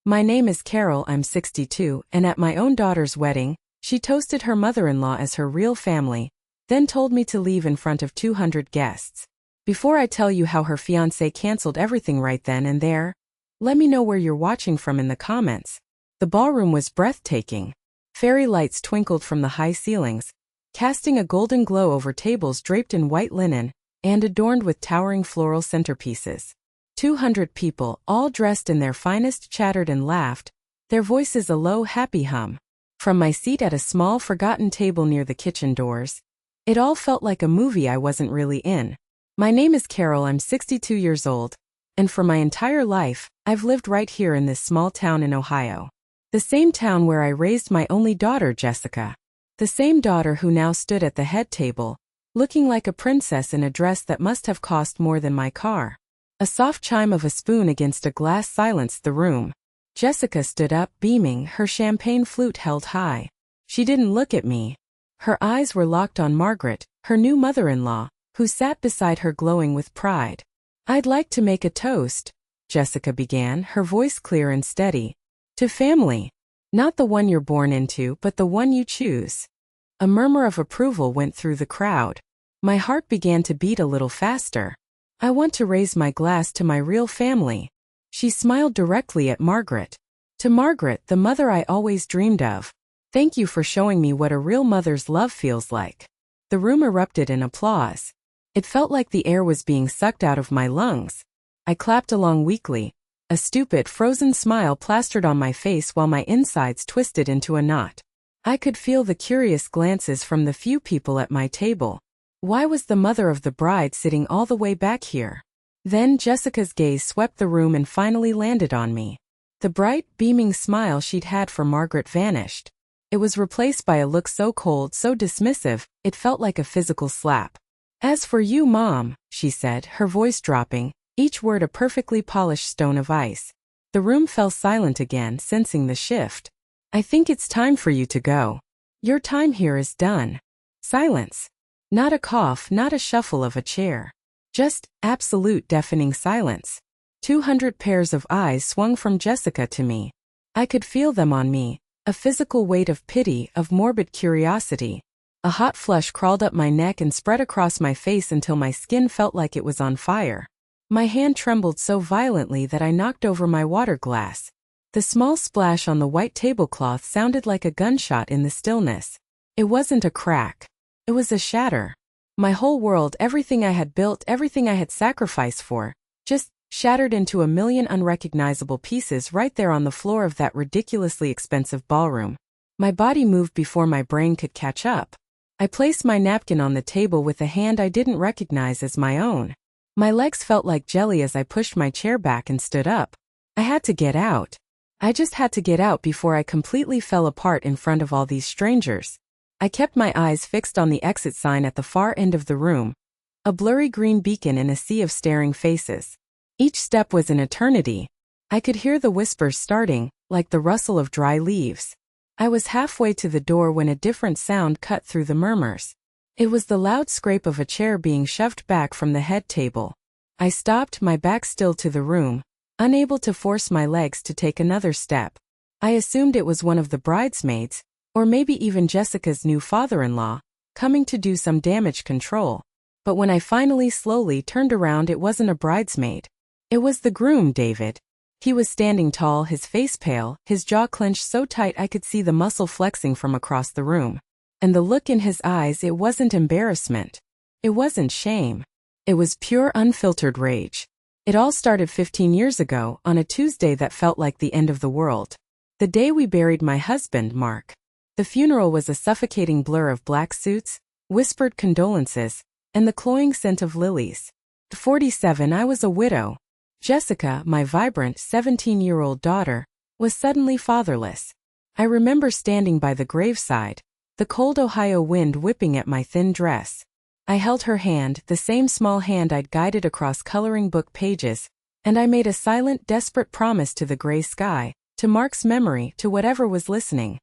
My name is Carol, I'm 62, and at my own daughter's wedding, she toasted her mother-in-law as her real family, then told me to leave in front of 200 guests. Before I tell you how her fiancé canceled everything right then and there, let me know where you're watching from in the comments. The ballroom was breathtaking. Fairy lights twinkled from the high ceilings, casting a golden glow over tables draped in white linen and adorned with towering floral centerpieces. 200 people, all dressed in their finest, chattered and laughed, their voices a low, happy hum. From my seat at a small, forgotten table near the kitchen doors, it all felt like a movie I wasn't really in. My name is Carol, I'm 62 years old, and for my entire life, I've lived right here in this small town in Ohio. The same town where I raised my only daughter, Jessica. The same daughter who now stood at the head table, looking like a princess in a dress that must have cost more than my car. A soft chime of a spoon against a glass silenced the room. Jessica stood up, beaming, her champagne flute held high. She didn't look at me. Her eyes were locked on Margaret, her new mother-in-law, who sat beside her glowing with pride. "I'd like to make a toast," Jessica began, her voice clear and steady. "To family. Not the one you're born into, but the one you choose." A murmur of approval went through the crowd. My heart began to beat a little faster. "I want to raise my glass to my real family." She smiled directly at Margaret. "To Margaret, the mother I always dreamed of. Thank you for showing me what a real mother's love feels like." The room erupted in applause. It felt like the air was being sucked out of my lungs. I clapped along weakly, a stupid, frozen smile plastered on my face while my insides twisted into a knot. I could feel the curious glances from the few people at my table. Why was the mother of the bride sitting all the way back here? Then Jessica's gaze swept the room and finally landed on me. The bright, beaming smile she'd had for Margaret vanished. It was replaced by a look so cold, so dismissive, it felt like a physical slap. "As for you, Mom," she said, her voice dropping, each word a perfectly polished stone of ice. The room fell silent again, sensing the shift. "I think it's time for you to go. Your time here is done." Silence. Not a cough, not a shuffle of a chair. Just absolute deafening silence. 200 pairs of eyes swung from Jessica to me. I could feel them on me, a physical weight of pity, of morbid curiosity. A hot flush crawled up my neck and spread across my face until my skin felt like it was on fire. My hand trembled so violently that I knocked over my water glass. The small splash on the white tablecloth sounded like a gunshot in the stillness. It wasn't a crack. It was a shatter. My whole world, everything I had built, everything I had sacrificed for, just shattered into a million unrecognizable pieces right there on the floor of that ridiculously expensive ballroom. My body moved before my brain could catch up. I placed my napkin on the table with a hand I didn't recognize as my own. My legs felt like jelly as I pushed my chair back and stood up. I had to get out. I just had to get out before I completely fell apart in front of all these strangers. I kept my eyes fixed on the exit sign at the far end of the room, a blurry green beacon in a sea of staring faces. Each step was an eternity. I could hear the whispers starting, like the rustle of dry leaves. I was halfway to the door when a different sound cut through the murmurs. It was the loud scrape of a chair being shoved back from the head table. I stopped, my back still to the room, unable to force my legs to take another step. I assumed it was one of the bridesmaids, or maybe even Jessica's new father-in-law, coming to do some damage control. But when I finally slowly turned around, it wasn't a bridesmaid. It was the groom, David. He was standing tall, his face pale, his jaw clenched so tight I could see the muscle flexing from across the room. And the look in his eyes, it wasn't embarrassment. It wasn't shame. It was pure unfiltered rage. It all started 15 years ago, on a Tuesday that felt like the end of the world. The day we buried my husband, Mark. The funeral was a suffocating blur of black suits, whispered condolences, and the cloying scent of lilies. At 47, I was a widow. Jessica, my vibrant 17-year-old daughter, was suddenly fatherless. I remember standing by the graveside, the cold Ohio wind whipping at my thin dress. I held her hand, the same small hand I'd guided across coloring book pages, and I made a silent, desperate promise to the gray sky, to Mark's memory, to whatever was listening.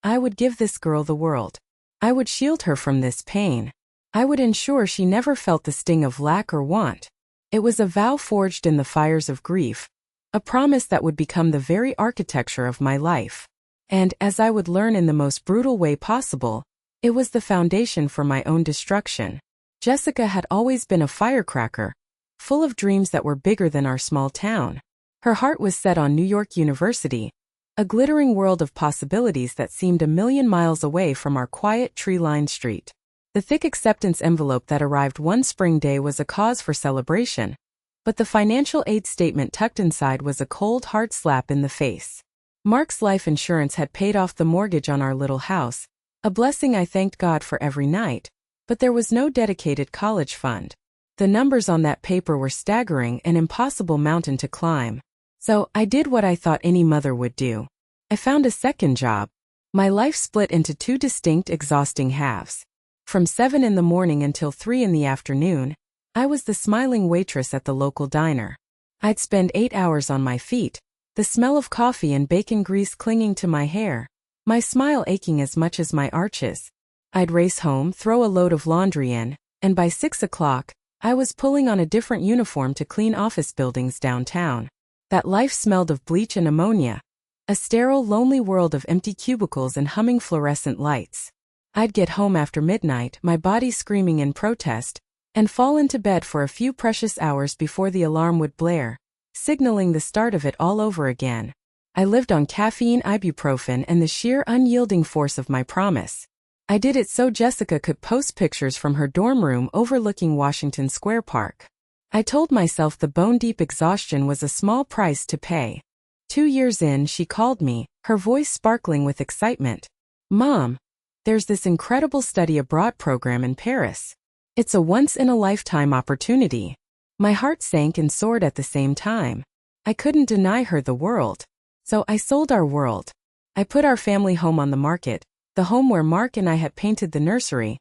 I would give this girl the world. I would shield her from this pain. I would ensure she never felt the sting of lack or want. It was a vow forged in the fires of grief, a promise that would become the very architecture of my life. And, as I would learn in the most brutal way possible, it was the foundation for my own destruction. Jessica had always been a firecracker, full of dreams that were bigger than our small town. Her heart was set on New York University, a glittering world of possibilities that seemed a million miles away from our quiet tree-lined street. The thick acceptance envelope that arrived one spring day was a cause for celebration, but the financial aid statement tucked inside was a cold, hard slap in the face. Mark's life insurance had paid off the mortgage on our little house, a blessing I thanked God for every night, but there was no dedicated college fund. The numbers on that paper were staggering, an impossible mountain to climb. So, I did what I thought any mother would do. I found a second job. My life split into two distinct, exhausting halves. From 7 in the morning until 3 in the afternoon, I was the smiling waitress at the local diner. I'd spend 8 hours on my feet, the smell of coffee and bacon grease clinging to my hair, my smile aching as much as my arches. I'd race home, throw a load of laundry in, and by 6 o'clock, I was pulling on a different uniform to clean office buildings downtown. That life smelled of bleach and ammonia, a sterile, lonely world of empty cubicles and humming fluorescent lights. I'd get home after midnight, my body screaming in protest, and fall into bed for a few precious hours before the alarm would blare, signaling the start of it all over again. I lived on caffeine, ibuprofen, and the sheer unyielding force of my promise. I did it so Jessica could post pictures from her dorm room overlooking Washington Square Park. I told myself the bone-deep exhaustion was a small price to pay. 2 years in, she called me, her voice sparkling with excitement. "Mom, there's this incredible study abroad program in Paris. It's a once-in-a-lifetime opportunity." My heart sank and soared at the same time. I couldn't deny her the world. So I sold our world. I put our family home on the market, the home where Mark and I had painted the nursery,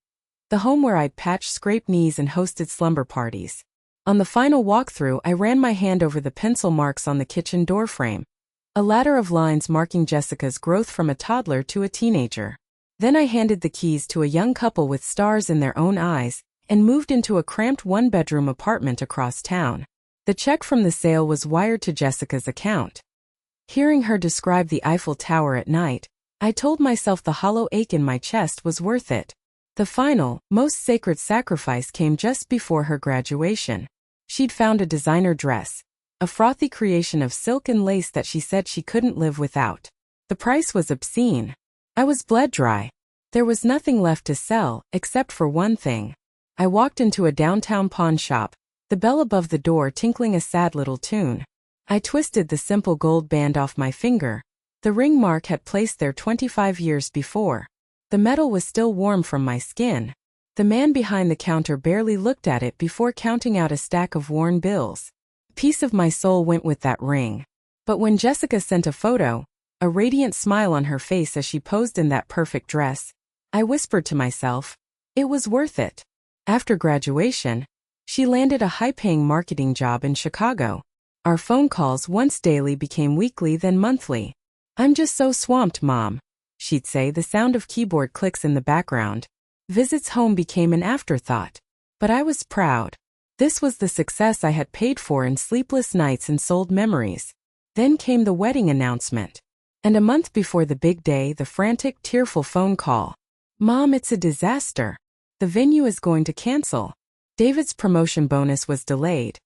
the home where I'd patched scraped knees and hosted slumber parties. On the final walkthrough, I ran my hand over the pencil marks on the kitchen doorframe, a ladder of lines marking Jessica's growth from a toddler to a teenager. Then I handed the keys to a young couple with stars in their own eyes, and moved into a cramped one-bedroom apartment across town. The check from the sale was wired to Jessica's account. Hearing her describe the Eiffel Tower at night, I told myself the hollow ache in my chest was worth it. The final, most sacred sacrifice came just before her graduation. She'd found a designer dress, a frothy creation of silk and lace that she said she couldn't live without. The price was obscene. I was bled dry. There was nothing left to sell, except for one thing. I walked into a downtown pawn shop, the bell above the door tinkling a sad little tune. I twisted the simple gold band off my finger. The ring Mark had placed there 25 years before. The metal was still warm from my skin. The man behind the counter barely looked at it before counting out a stack of worn bills. A piece of my soul went with that ring. But when Jessica sent a photo, a radiant smile on her face as she posed in that perfect dress, I whispered to myself, it was worth it. After graduation, she landed a high-paying marketing job in Chicago. Our phone calls once daily became weekly, then monthly. "I'm just so swamped, Mom," she'd say, the sound of keyboard clicks in the background. Visits home became an afterthought. But I was proud. This was the success I had paid for in sleepless nights and sold memories. Then came the wedding announcement. And a month before the big day, the frantic, tearful phone call. "Mom, it's a disaster. The venue is going to cancel. David's promotion bonus was delayed.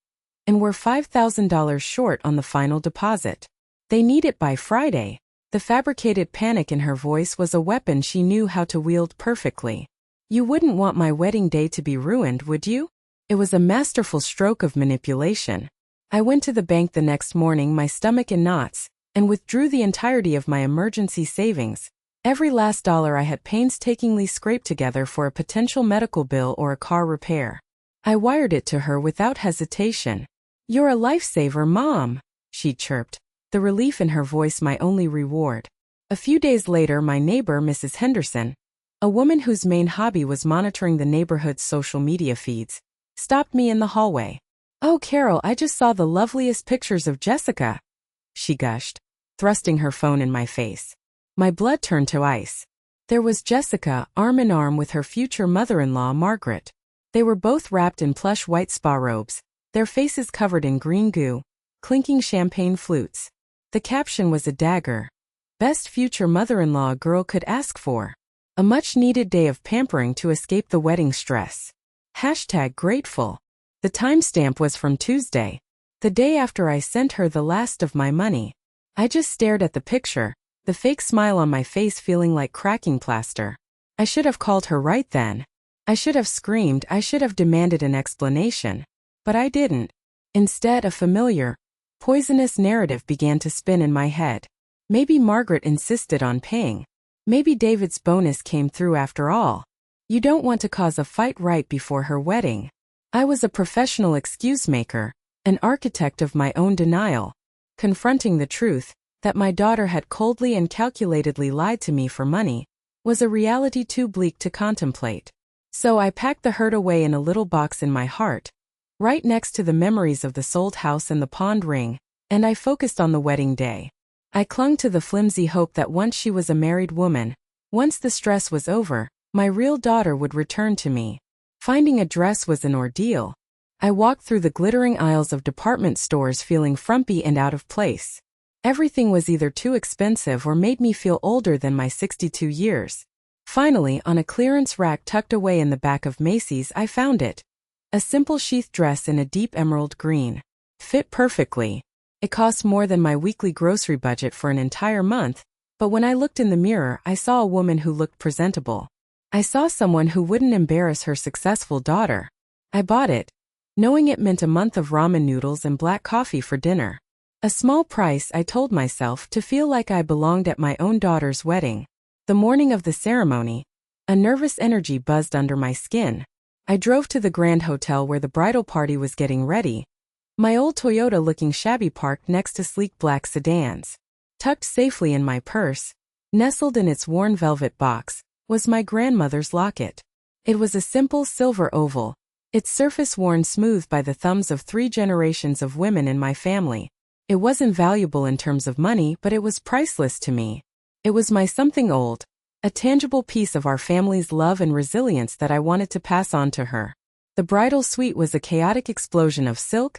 And we're $5,000 short on the final deposit. They need it by Friday." The fabricated panic in her voice was a weapon she knew how to wield perfectly. "You wouldn't want my wedding day to be ruined, would you?" It was a masterful stroke of manipulation. I went to the bank the next morning, my stomach in knots, and withdrew the entirety of my emergency savings, every last dollar I had painstakingly scraped together for a potential medical bill or a car repair. I wired it to her without hesitation. "You're a lifesaver, Mom," she chirped, the relief in her voice my only reward. A few days later, my neighbor, Mrs. Henderson, a woman whose main hobby was monitoring the neighborhood's social media feeds, stopped me in the hallway. "Oh, Carol, I just saw the loveliest pictures of Jessica," she gushed, thrusting her phone in my face. My blood turned to ice. There was Jessica, arm in arm with her future mother-in-law, Margaret. They were both wrapped in plush white spa robes, their faces covered in green goo, clinking champagne flutes. The caption was a dagger. Best future mother-in-law a girl could ask for. A much-needed day of pampering to escape the wedding stress. #grateful. The timestamp was from Tuesday, the day after I sent her the last of my money. I just stared at the picture, the fake smile on my face feeling like cracking plaster. I should have called her right then. I should have screamed, I should have demanded an explanation. But I didn't. Instead, a familiar, poisonous narrative began to spin in my head. Maybe Margaret insisted on paying. Maybe David's bonus came through after all. You don't want to cause a fight right before her wedding. I was a professional excuse maker, an architect of my own denial, confronting the truth that my daughter had coldly and calculatedly lied to me for money was a reality too bleak to contemplate. So I packed the hurt away in a little box in my heart, right next to the memories of the sold house and the pawned ring, and I focused on the wedding day. I clung to the flimsy hope that once she was a married woman, once the stress was over, my real daughter would return to me. Finding a dress was an ordeal. I walked through the glittering aisles of department stores feeling frumpy and out of place. Everything was either too expensive or made me feel older than my 62 years. Finally, on a clearance rack tucked away in the back of Macy's, I found it. A simple sheath dress in a deep emerald green. Fit perfectly. It cost more than my weekly grocery budget for an entire month, but when I looked in the mirror, I saw a woman who looked presentable. I saw someone who wouldn't embarrass her successful daughter. I bought it, knowing it meant a month of ramen noodles and black coffee for dinner. A small price, I told myself, to feel like I belonged at my own daughter's wedding. The morning of the ceremony, a nervous energy buzzed under my skin. I drove to the Grand Hotel where the bridal party was getting ready. My old Toyota looking shabby parked next to sleek black sedans. Tucked safely in my purse, nestled in its worn velvet box, was my grandmother's locket. It was a simple silver oval, its surface worn smooth by the thumbs of 3 generations of women in my family. It wasn't valuable in terms of money, but it was priceless to me. It was my something old, a tangible piece of our family's love and resilience that I wanted to pass on to her. The bridal suite was a chaotic explosion of silk,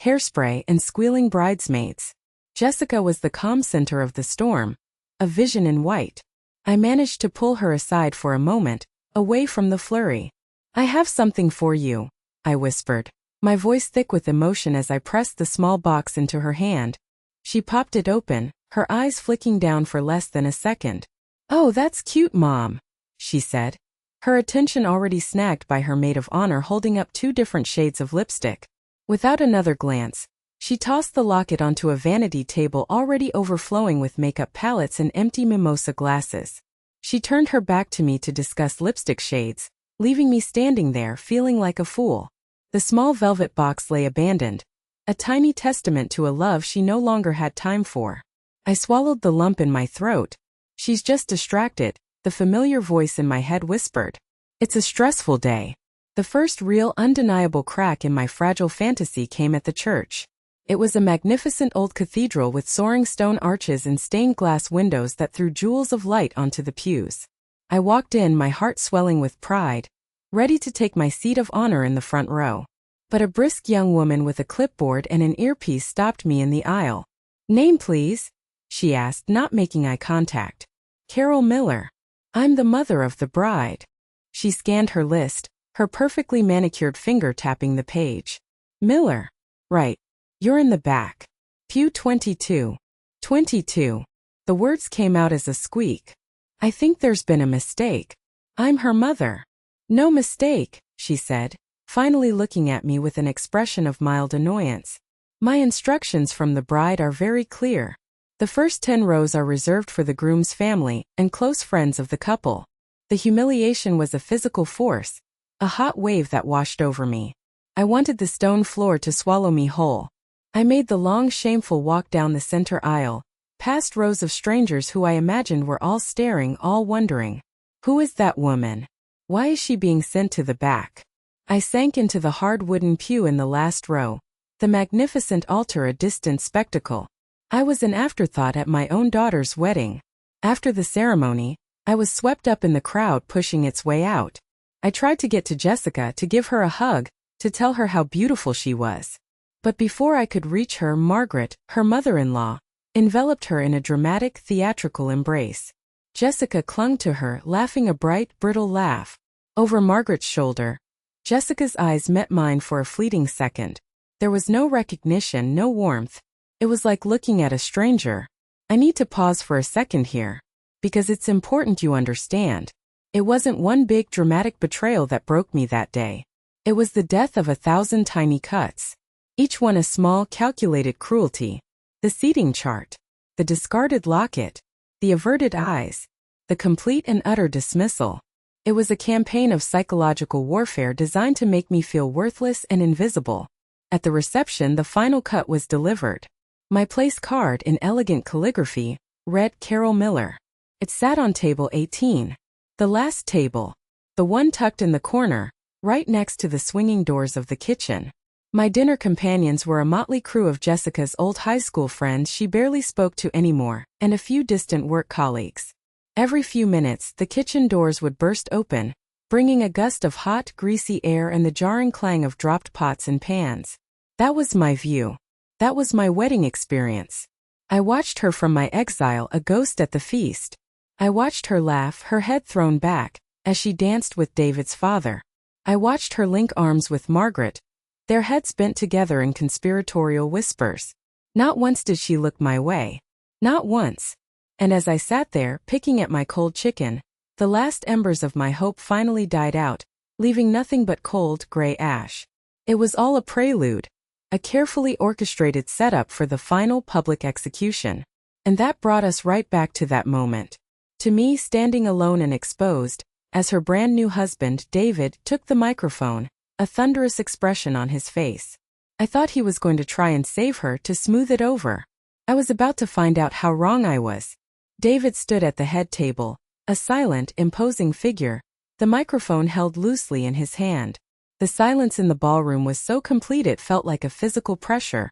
hairspray, and squealing bridesmaids. Jessica was the calm center of the storm, a vision in white. I managed to pull her aside for a moment, away from the flurry. "I have something for you," I whispered, my voice thick with emotion as I pressed the small box into her hand. She popped it open, her eyes flicking down for less than a second. "Oh, that's cute, Mom," she said, her attention already snagged by her maid of honor holding up 2 different shades of lipstick. Without another glance, she tossed the locket onto a vanity table already overflowing with makeup palettes and empty mimosa glasses. She turned her back to me to discuss lipstick shades, leaving me standing there feeling like a fool. The small velvet box lay abandoned, a tiny testament to a love she no longer had time for. I swallowed the lump in my throat. "She's just distracted," the familiar voice in my head whispered. "It's a stressful day." The first real undeniable crack in my fragile fantasy came at the church. It was a magnificent old cathedral with soaring stone arches and stained glass windows that threw jewels of light onto the pews. I walked in, my heart swelling with pride, ready to take my seat of honor in the front row. But a brisk young woman with a clipboard and an earpiece stopped me in the aisle. "Name, please?" she asked, not making eye contact. "Carol Miller. I'm the mother of the bride." She scanned her list, her perfectly manicured finger tapping the page. "Miller. Right. You're in the back. Pew 22. 22. The words came out as a squeak. "I think there's been a mistake. I'm her mother." "No mistake," she said, finally looking at me with an expression of mild annoyance. "My instructions from the bride are very clear. The first 10 rows are reserved for the groom's family and close friends of the couple." The humiliation was a physical force, a hot wave that washed over me. I wanted the stone floor to swallow me whole. I made the long, shameful walk down the center aisle, past rows of strangers who I imagined were all staring, all wondering, "Who is that woman? Why is she being sent to the back?" I sank into the hard wooden pew in the last row, the magnificent altar a distant spectacle. I was an afterthought at my own daughter's wedding. After the ceremony, I was swept up in the crowd pushing its way out. I tried to get to Jessica to give her a hug, to tell her how beautiful she was. But before I could reach her, Margaret, her mother-in-law, enveloped her in a dramatic theatrical embrace. Jessica clung to her, laughing a bright, brittle laugh. Over Margaret's shoulder, Jessica's eyes met mine for a fleeting second. There was no recognition, no warmth. It was like looking at a stranger. I need to pause for a second here, because it's important you understand. It wasn't one big dramatic betrayal that broke me that day. It was the death of 1,000 tiny cuts. Each one a small, calculated cruelty. The seating chart, the discarded locket, the averted eyes, the complete and utter dismissal. It was a campaign of psychological warfare designed to make me feel worthless and invisible. At the reception, the final cut was delivered. My place card in elegant calligraphy read Carol Miller. It sat on table 18. The last table. The one tucked in the corner, right next to the swinging doors of the kitchen. My dinner companions were a motley crew of Jessica's old high school friends she barely spoke to anymore, and a few distant work colleagues. Every few minutes, the kitchen doors would burst open, bringing a gust of hot, greasy air and the jarring clang of dropped pots and pans. That was my view. That was my wedding experience. I watched her from my exile, a ghost at the feast. I watched her laugh, her head thrown back, as she danced with David's father. I watched her link arms with Margaret, their heads bent together in conspiratorial whispers. Not once did she look my way. Not once. And as I sat there, picking at my cold chicken, the last embers of my hope finally died out, leaving nothing but cold, gray ash. It was all a prelude. A carefully orchestrated setup for the final public execution. And that brought us right back to that moment. To me, standing alone and exposed, as her brand new husband, David, took the microphone, a thunderous expression on his face. I thought he was going to try and save her, to smooth it over. I was about to find out how wrong I was. David stood at the head table, a silent, imposing figure, the microphone held loosely in his hand. The silence in the ballroom was so complete it felt like a physical pressure,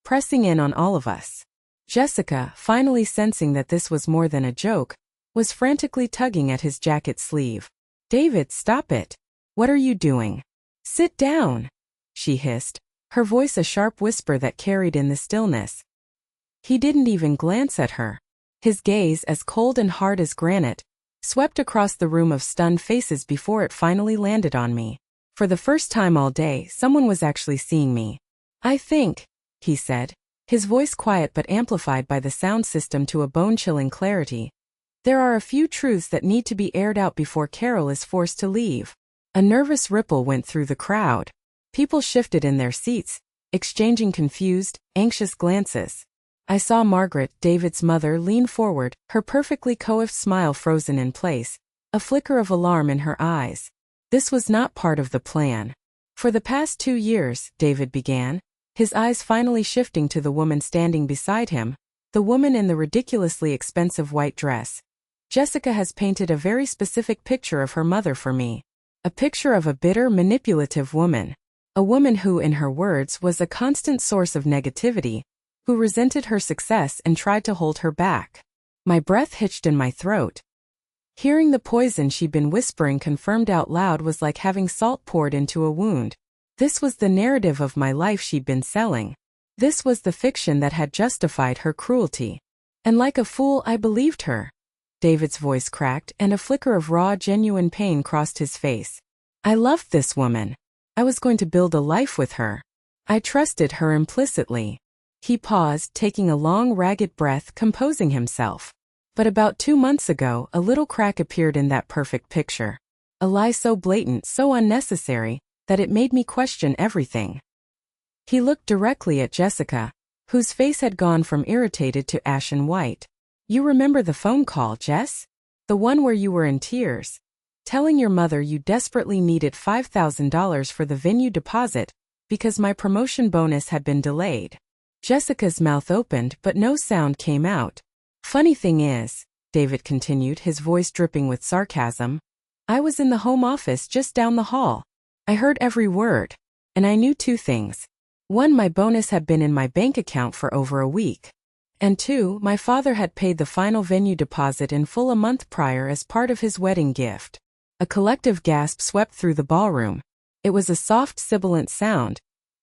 pressing in on all of us. Jessica, finally sensing that this was more than a joke, was frantically tugging at his jacket sleeve. "David, stop it. What are you doing? Sit down," she hissed, her voice a sharp whisper that carried in the stillness. He didn't even glance at her. His gaze, as cold and hard as granite, swept across the room of stunned faces before it finally landed on me. For the first time all day, someone was actually seeing me. "I think," he said, his voice quiet but amplified by the sound system to a bone-chilling clarity, "there are a few truths that need to be aired out before Carol is forced to leave." A nervous ripple went through the crowd. People shifted in their seats, exchanging confused, anxious glances. I saw Margaret, David's mother, lean forward, her perfectly coiffed smile frozen in place, a flicker of alarm in her eyes. This was not part of the plan. "For the past 2 years," David began, his eyes finally shifting to the woman standing beside him, the woman in the ridiculously expensive white dress. "Jessica has painted a very specific picture of her mother for me. A picture of a bitter, manipulative woman. A woman who, in her words, was a constant source of negativity, who resented her success and tried to hold her back." My breath hitched in my throat. Hearing the poison she'd been whispering confirmed out loud was like having salt poured into a wound. This was the narrative of my life she'd been selling. This was the fiction that had justified her cruelty. And like a fool, I believed her. David's voice cracked, and a flicker of raw, genuine pain crossed his face. I loved this woman. I was going to build a life with her. I trusted her implicitly. He paused, taking a long, ragged breath, composing himself. But about 2 months ago, a little crack appeared in that perfect picture. A lie so blatant, so unnecessary, that it made me question everything. He looked directly at Jessica, whose face had gone from irritated to ashen white. "You remember the phone call, Jess? The one where you were in tears, telling your mother you desperately needed $5,000 for the venue deposit, because my promotion bonus had been delayed." Jessica's mouth opened, but no sound came out. "Funny thing is," David continued, his voice dripping with sarcasm, "I was in the home office just down the hall. I heard every word. And I knew 2 things. 1, my bonus had been in my bank account for over a week. And 2, my father had paid the final venue deposit in full a month prior as part of his wedding gift." A collective gasp swept through the ballroom. It was a soft, sibilant sound,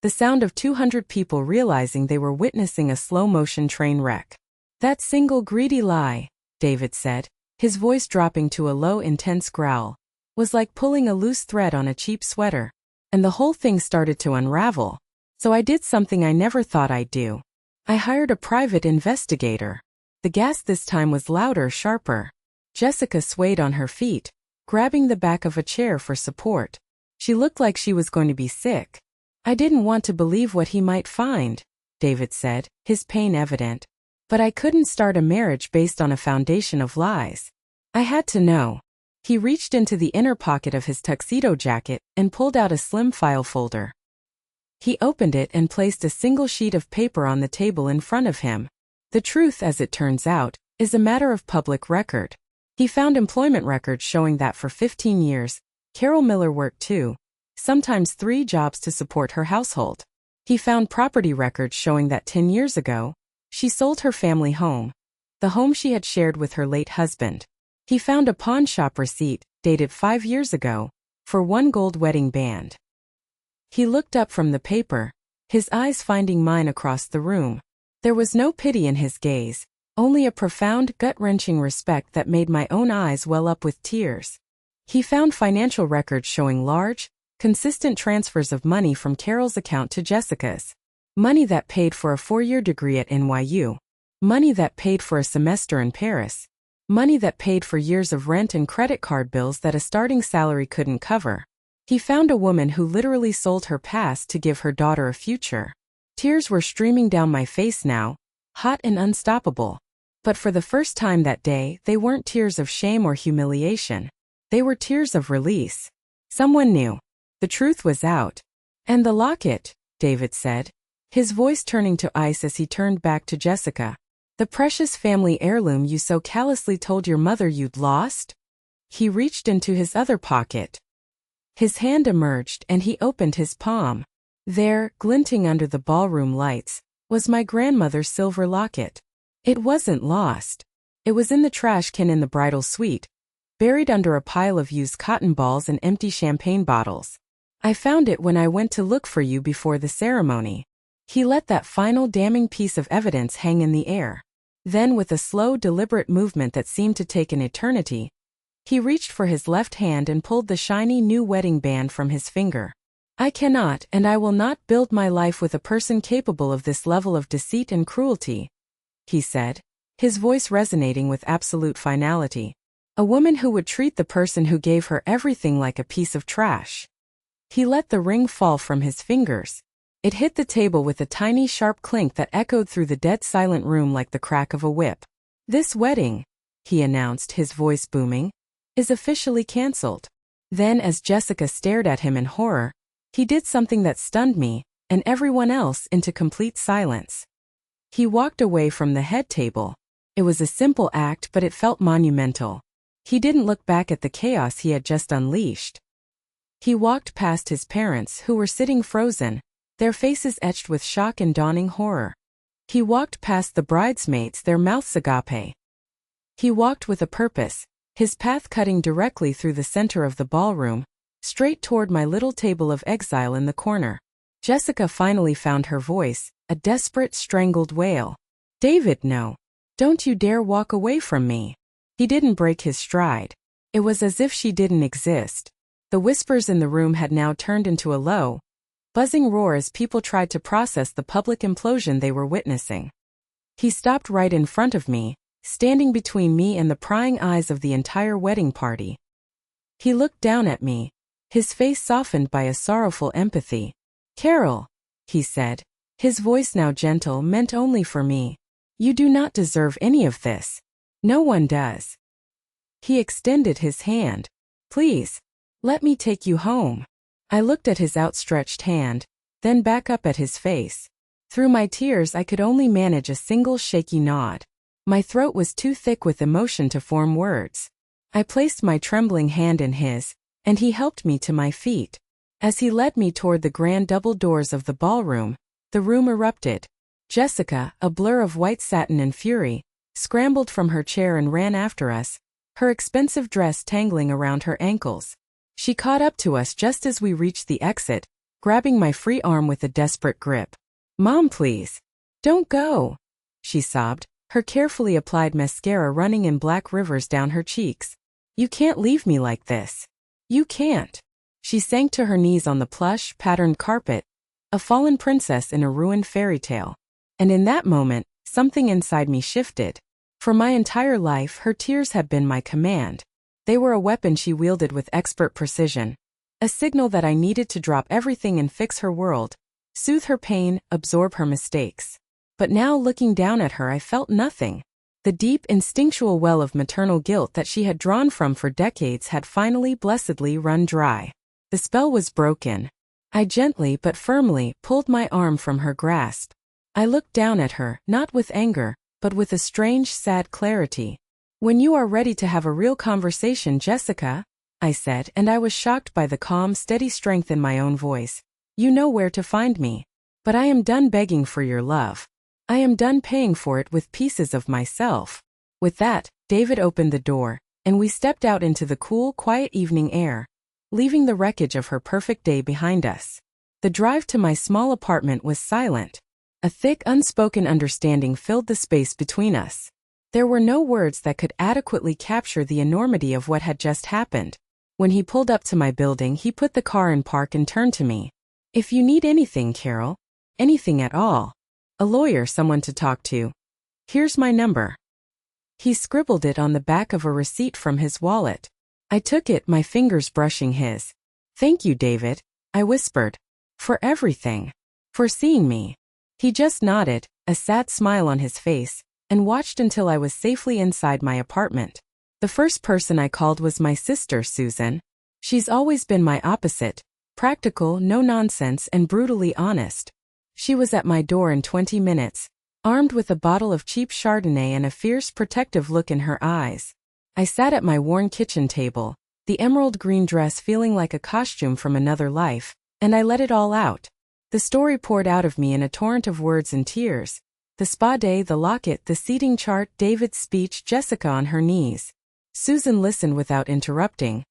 the sound of 200 people realizing they were witnessing a slow-motion train wreck. "That single greedy lie," David said, his voice dropping to a low, intense growl, "was like pulling a loose thread on a cheap sweater. And the whole thing started to unravel. So I did something I never thought I'd do. I hired a private investigator." The gas this time was louder, sharper. Jessica swayed on her feet, grabbing the back of a chair for support. She looked like she was going to be sick. "I didn't want to believe what he might find," David said, his pain evident. "But I couldn't start a marriage based on a foundation of lies. I had to know." He reached into the inner pocket of his tuxedo jacket and pulled out a slim file folder. He opened it and placed a single sheet of paper on the table in front of him. The truth, as it turns out, is a matter of public record. He found employment records showing that for 15 years, Carol Miller worked 2, sometimes 3 jobs to support her household. He found property records showing that 10 years ago, she sold her family home, the home she had shared with her late husband. He found a pawn shop receipt, dated 5 years ago, for 1 gold wedding band. He looked up from the paper, his eyes finding mine across the room. There was no pity in his gaze, only a profound, gut-wrenching respect that made my own eyes well up with tears. He found financial records showing large, consistent transfers of money from Carol's account to Jessica's. Money that paid for a 4-year degree at NYU. Money that paid for a semester in Paris. Money that paid for years of rent and credit card bills that a starting salary couldn't cover. He found a woman who literally sold her past to give her daughter a future. Tears were streaming down my face now, hot and unstoppable. But for the first time that day, they weren't tears of shame or humiliation. They were tears of release. Someone knew. The truth was out. "And the locket," David said, his voice turning to ice as he turned back to Jessica. "The precious family heirloom you so callously told your mother you'd lost?" He reached into his other pocket. His hand emerged and he opened his palm. There, glinting under the ballroom lights, was my grandmother's silver locket. It wasn't lost. It was in the trash can in the bridal suite, buried under a pile of used cotton balls and empty champagne bottles. "I found it when I went to look for you before the ceremony." He let that final damning piece of evidence hang in the air. Then, with a slow, deliberate movement that seemed to take an eternity, he reached for his left hand and pulled the shiny new wedding band from his finger. "I cannot and I will not build my life with a person capable of this level of deceit and cruelty," he said, his voice resonating with absolute finality. "A woman who would treat the person who gave her everything like a piece of trash." He let the ring fall from his fingers. It hit the table with a tiny sharp clink that echoed through the dead silent room like the crack of a whip. "This wedding," he announced, his voice booming, "is officially cancelled." Then, as Jessica stared at him in horror, he did something that stunned me, and everyone else, into complete silence. He walked away from the head table. It was a simple act, but it felt monumental. He didn't look back at the chaos he had just unleashed. He walked past his parents, who were sitting frozen, their faces etched with shock and dawning horror. He walked past the bridesmaids, their mouths agape. He walked with a purpose, his path cutting directly through the center of the ballroom, straight toward my little table of exile in the corner. Jessica finally found her voice, a desperate, strangled wail. "David, no. Don't you dare walk away from me." He didn't break his stride. It was as if she didn't exist. The whispers in the room had now turned into a low, buzzing roar as people tried to process the public implosion they were witnessing. He stopped right in front of me, standing between me and the prying eyes of the entire wedding party. He looked down at me, his face softened by a sorrowful empathy. "Carol," he said, his voice now gentle, meant only for me, "you do not deserve any of this. No one does." He extended his hand. "Please, let me take you home." I looked at his outstretched hand, then back up at his face. Through my tears I could only manage a single shaky nod. My throat was too thick with emotion to form words. I placed my trembling hand in his, and he helped me to my feet. As he led me toward the grand double doors of the ballroom, the room erupted. Jessica, a blur of white satin and fury, scrambled from her chair and ran after us, her expensive dress tangling around her ankles. She caught up to us just as we reached the exit, grabbing my free arm with a desperate grip. "Mom, please. Don't go," she sobbed, her carefully applied mascara running in black rivers down her cheeks. "You can't leave me like this. You can't." She sank to her knees on the plush, patterned carpet, a fallen princess in a ruined fairy tale. And in that moment, something inside me shifted. For my entire life, her tears had been my command. They were a weapon she wielded with expert precision. A signal that I needed to drop everything and fix her world, soothe her pain, absorb her mistakes. But now, looking down at her, I felt nothing. The deep, instinctual well of maternal guilt that she had drawn from for decades had finally, blessedly run dry. The spell was broken. I gently but firmly pulled my arm from her grasp. I looked down at her, not with anger, but with a strange, sad clarity. "When you are ready to have a real conversation, Jessica," I said, and I was shocked by the calm, steady strength in my own voice. "You know where to find me. But I am done begging for your love. I am done paying for it with pieces of myself." With that, David opened the door, and we stepped out into the cool, quiet evening air, leaving the wreckage of her perfect day behind us. The drive to my small apartment was silent. A thick, unspoken understanding filled the space between us. There were no words that could adequately capture the enormity of what had just happened. When he pulled up to my building, he put the car in park and turned to me. "If you need anything, Carol, anything at all, a lawyer, someone to talk to, here's my number." He scribbled it on the back of a receipt from his wallet. I took it, my fingers brushing his. "Thank you, David," I whispered. "For everything. For seeing me." He just nodded, a sad smile on his face, and watched until I was safely inside my apartment. The first person I called was my sister, Susan. She's always been my opposite, practical, no nonsense, and brutally honest. She was at my door in 20 minutes, armed with a bottle of cheap Chardonnay and a fierce, protective look in her eyes. I sat at my worn kitchen table, the emerald green dress feeling like a costume from another life, and I let it all out. The story poured out of me in a torrent of words and tears. The spa day, the locket, the seating chart, David's speech, Jessica on her knees. Susan listened without interrupting,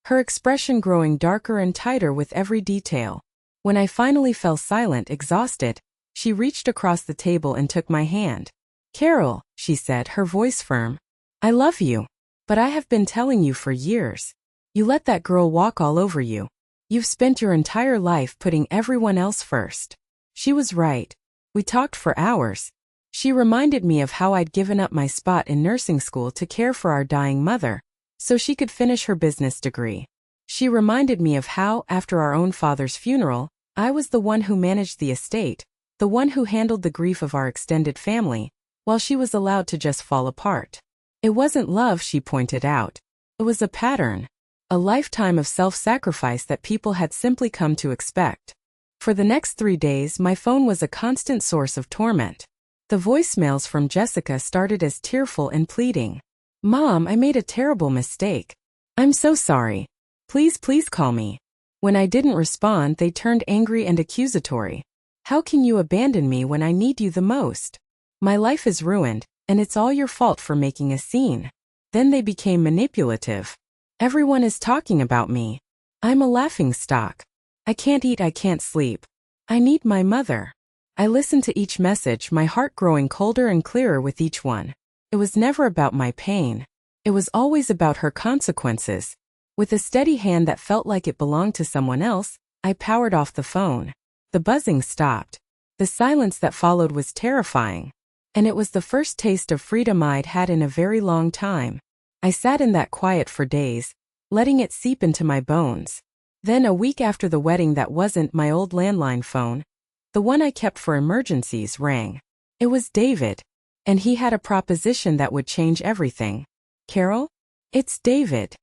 her expression growing darker and tighter with every detail. When I finally fell silent, exhausted, she reached across the table and took my hand. "Carol," she said, her voice firm, "I love you. But I have been telling you for years. You let that girl walk all over you. You've spent your entire life putting everyone else first." She was right. We talked for hours. She reminded me of how I'd given up my spot in nursing school to care for our dying mother, so she could finish her business degree. She reminded me of how, after our own father's funeral, I was the one who managed the estate, the one who handled the grief of our extended family, while she was allowed to just fall apart. It wasn't love, she pointed out. It was a pattern. A lifetime of self-sacrifice that people had simply come to expect. For the next 3 days, my phone was a constant source of torment. The voicemails from Jessica started as tearful and pleading. "Mom, I made a terrible mistake. I'm so sorry. Please call me." When I didn't respond, they turned angry and accusatory. "How can you abandon me when I need you the most? My life is ruined, and it's all your fault for making a scene." Then they became manipulative. "Everyone is talking about me. I'm a laughingstock. I can't eat, I can't sleep. I need my mother." I listened to each message, my heart growing colder and clearer with each one. It was never about my pain. It was always about her consequences. With a steady hand that felt like it belonged to someone else, I powered off the phone. The buzzing stopped. The silence that followed was terrifying. And it was the first taste of freedom I'd had in a very long time. I sat in that quiet for days, letting it seep into my bones. Then, a week after the wedding, that wasn't my old landline phone, the one I kept for emergencies, rang. It was David. And he had a proposition that would change everything. "Carol? It's David."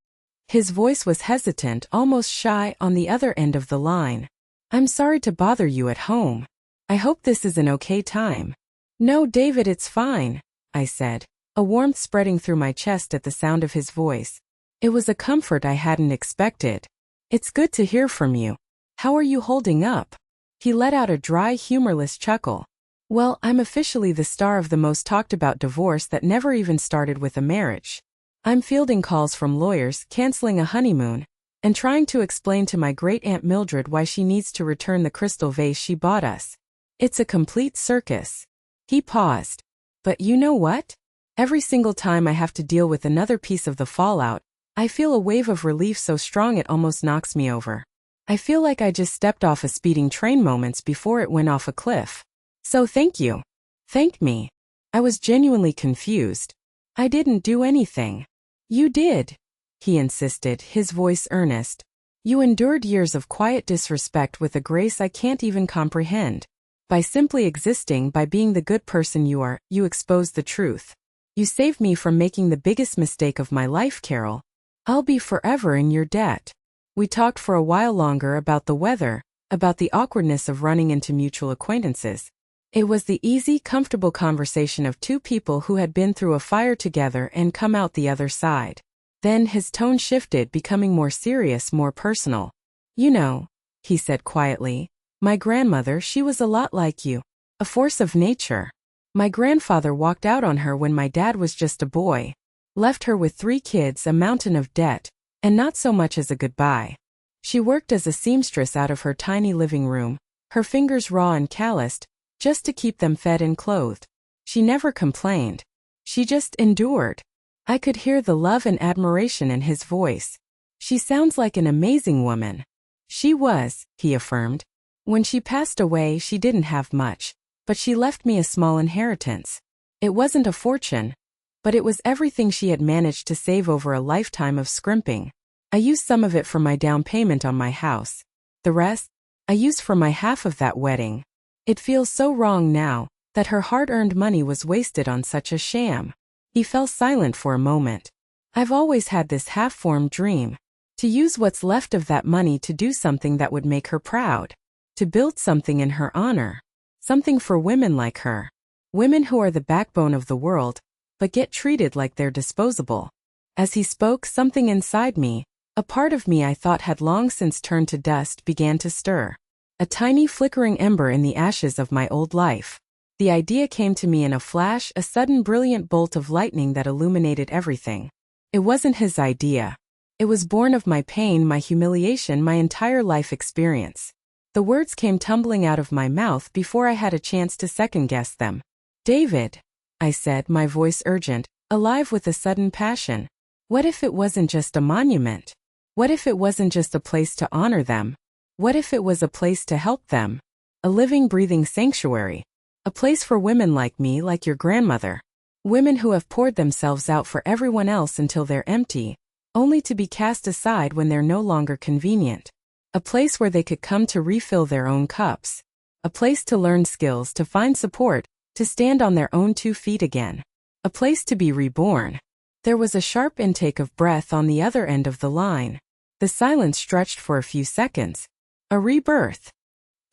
His voice was hesitant, almost shy, on the other end of the line. "I'm sorry to bother you at home. I hope this is an okay time." "No, David, it's fine," I said, a warmth spreading through my chest at the sound of his voice. It was a comfort I hadn't expected. "It's good to hear from you. How are you holding up?" He let out a dry, humorless chuckle. "Well, I'm officially the star of the most talked about divorce that never even started with a marriage. I'm fielding calls from lawyers, canceling a honeymoon, and trying to explain to my great-aunt Mildred why she needs to return the crystal vase she bought us. It's a complete circus. He paused. But you know what? Every single time I have to deal with another piece of the fallout, I feel a wave of relief so strong it almost knocks me over. I feel like I just stepped off a speeding train moments before it went off a cliff. So thank you. Thank me. I was genuinely confused. I didn't do anything. You did, he insisted, his voice earnest. You endured years of quiet disrespect with a grace I can't even comprehend. By simply existing, by being the good person you are, you exposed the truth. You saved me from making the biggest mistake of my life, Carol. I'll be forever in your debt. We talked for a while longer about the weather, about the awkwardness of running into mutual acquaintances. It was the easy, comfortable conversation of two people who had been through a fire together and come out the other side. Then his tone shifted, becoming more serious, more personal. You know, he said quietly, my grandmother, she was a lot like you. A force of nature. My grandfather walked out on her when my dad was just a boy. Left her with 3 kids, a mountain of debt, and not so much as a goodbye. She worked as a seamstress out of her tiny living room, her fingers raw and calloused, just to keep them fed and clothed. She never complained. She just endured. I could hear the love and admiration in his voice. She sounds like an amazing woman. She was, he affirmed. When she passed away, she didn't have much, but she left me a small inheritance. It wasn't a fortune, but it was everything she had managed to save over a lifetime of scrimping. I used some of it for my down payment on my house. The rest, I used for my half of that wedding. It feels so wrong now, that her hard-earned money was wasted on such a sham. He fell silent for a moment. I've always had this half-formed dream. To use what's left of that money to do something that would make her proud. To build something in her honor. Something for women like her. Women who are the backbone of the world, but get treated like they're disposable. As he spoke, something inside me, a part of me I thought had long since turned to dust, began to stir. A tiny flickering ember in the ashes of my old life. The idea came to me in a flash, a sudden brilliant bolt of lightning that illuminated everything. It wasn't his idea. It was born of my pain, my humiliation, my entire life experience. The words came tumbling out of my mouth before I had a chance to second-guess them. David, I said, my voice urgent, alive with a sudden passion. What if it wasn't just a monument? What if it wasn't just a place to honor them? What if it was a place to help them? A living, breathing sanctuary. A place for women like me, like your grandmother. Women who have poured themselves out for everyone else until they're empty, only to be cast aside when they're no longer convenient. A place where they could come to refill their own cups. A place to learn skills, to find support, to stand on their own 2 feet again. A place to be reborn. There was a sharp intake of breath on the other end of the line. The silence stretched for a few seconds. A rebirth.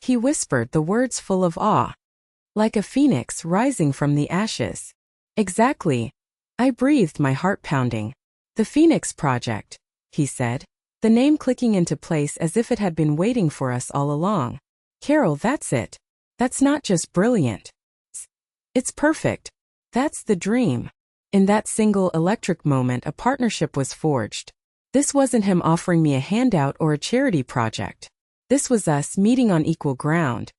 He whispered, the words full of awe. Like a phoenix rising from the ashes. Exactly. I breathed, my heart pounding. The Phoenix Project, he said, the name clicking into place as if it had been waiting for us all along. Carol, that's it. That's not just brilliant. It's perfect. That's the dream. In that single electric moment, a partnership was forged. This wasn't him offering me a handout or a charity project. This was us meeting on equal ground.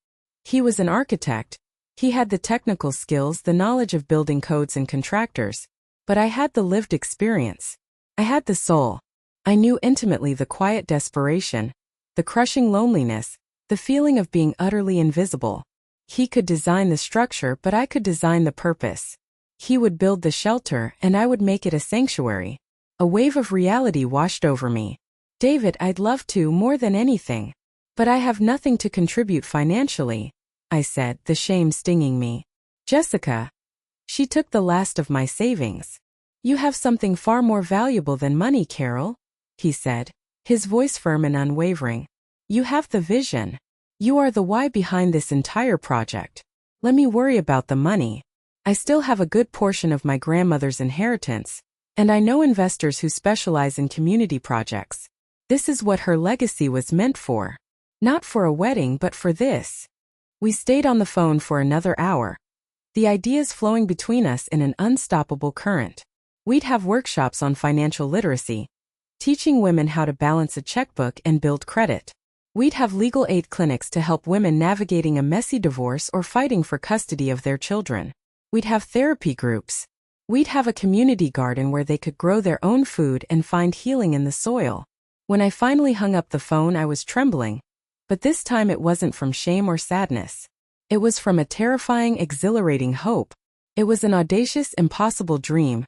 He was an architect. He had the technical skills, the knowledge of building codes and contractors. But I had the lived experience. I had the soul. I knew intimately the quiet desperation, the crushing loneliness, the feeling of being utterly invisible. He could design the structure, but I could design the purpose. He would build the shelter, and I would make it a sanctuary. A wave of reality washed over me. David, I'd love to more than anything. But I have nothing to contribute financially, I said, the shame stinging me. Jessica. She took the last of my savings. You have something far more valuable than money, Carol, he said, his voice firm and unwavering. You have the vision. You are the why behind this entire project. Let me worry about the money. I still have a good portion of my grandmother's inheritance, and I know investors who specialize in community projects. This is what her legacy was meant for. Not for a wedding, but for this. We stayed on the phone for another hour. The ideas flowing between us in an unstoppable current. We'd have workshops on financial literacy. teaching women how to balance a checkbook and build credit. We'd have legal aid clinics to help women navigating a messy divorce or fighting for custody of their children. We'd have therapy groups. We'd have a community garden where they could grow their own food and find healing in the soil. When I finally hung up the phone, I was trembling. But this time it wasn't from shame or sadness. It was from a terrifying, exhilarating hope. It was an audacious, impossible dream,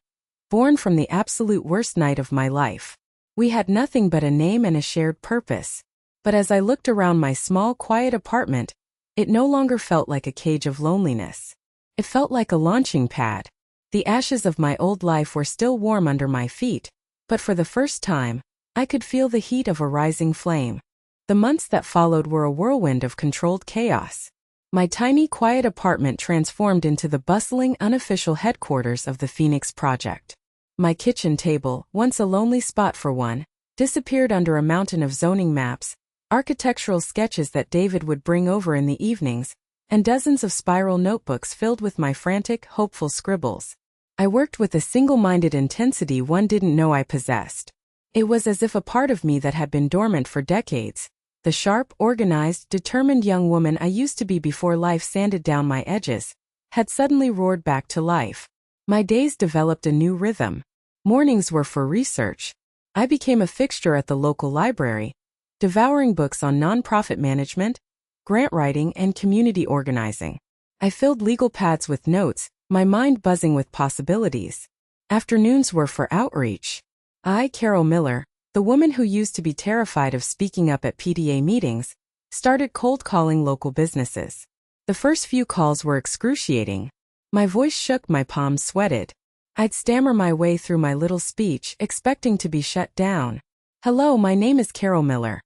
born from the absolute worst night of my life. We had nothing but a name and a shared purpose. But as I looked around my small, quiet apartment, it no longer felt like a cage of loneliness. It felt like a launching pad. The ashes of my old life were still warm under my feet, but for the first time, I could feel the heat of a rising flame. The months that followed were a whirlwind of controlled chaos. My tiny, quiet apartment transformed into the bustling, unofficial headquarters of the Phoenix Project. My kitchen table, once a lonely spot for one, disappeared under a mountain of zoning maps, architectural sketches that David would bring over in the evenings, and dozens of spiral notebooks filled with my frantic, hopeful scribbles. I worked with a single-minded intensity one didn't know I possessed. It was as if a part of me that had been dormant for decades, the sharp, organized, determined young woman I used to be before life sanded down my edges, had suddenly roared back to life. My days developed a new rhythm. Mornings were for research. I became a fixture at the local library, devouring books on nonprofit management, grant writing, and community organizing. I filled legal pads with notes, my mind buzzing with possibilities. Afternoons were for outreach. I, Carol Miller, the woman who used to be terrified of speaking up at PTA meetings, started cold calling local businesses. The first few calls were excruciating. My voice shook, my palms sweated. I'd stammer my way through my little speech, expecting to be shut down. "Hello, my name is Carol Miller."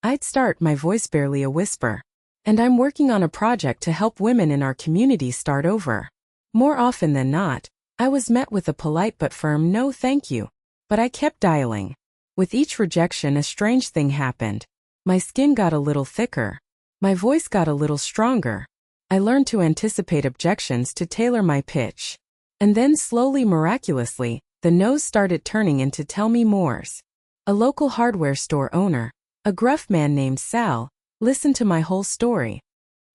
I'd start, my voice barely a whisper. "And I'm working on a project to help women in our community start over." More often than not, I was met with a polite but firm "no thank you." But I kept dialing. With each rejection, a strange thing happened. My skin got a little thicker. My voice got a little stronger. I learned to anticipate objections, to tailor my pitch. And then slowly, miraculously, the no's started turning into tell me mores. A local hardware store owner, a gruff man named Sal, listened to my whole story.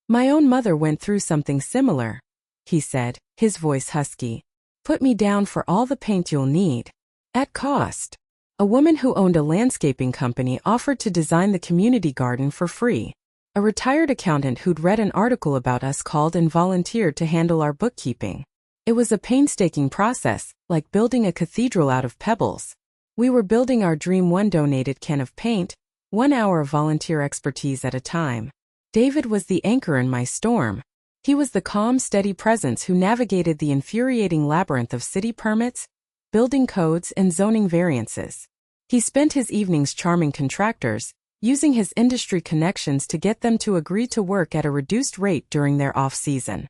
"My own mother went through something similar," he said, his voice husky. "Put me down for all the paint you'll need. At cost." A woman who owned a landscaping company offered to design the community garden for free. A retired accountant who'd read an article about us called and volunteered to handle our bookkeeping. It was a painstaking process, like building a cathedral out of pebbles. We were building our dream, one donated can of paint, 1 hour of volunteer expertise at a time. David was the anchor in my storm. He was the calm, steady presence who navigated the infuriating labyrinth of city permits, building codes, and zoning variances. He spent his evenings charming contractors, using his industry connections to get them to agree to work at a reduced rate during their off-season.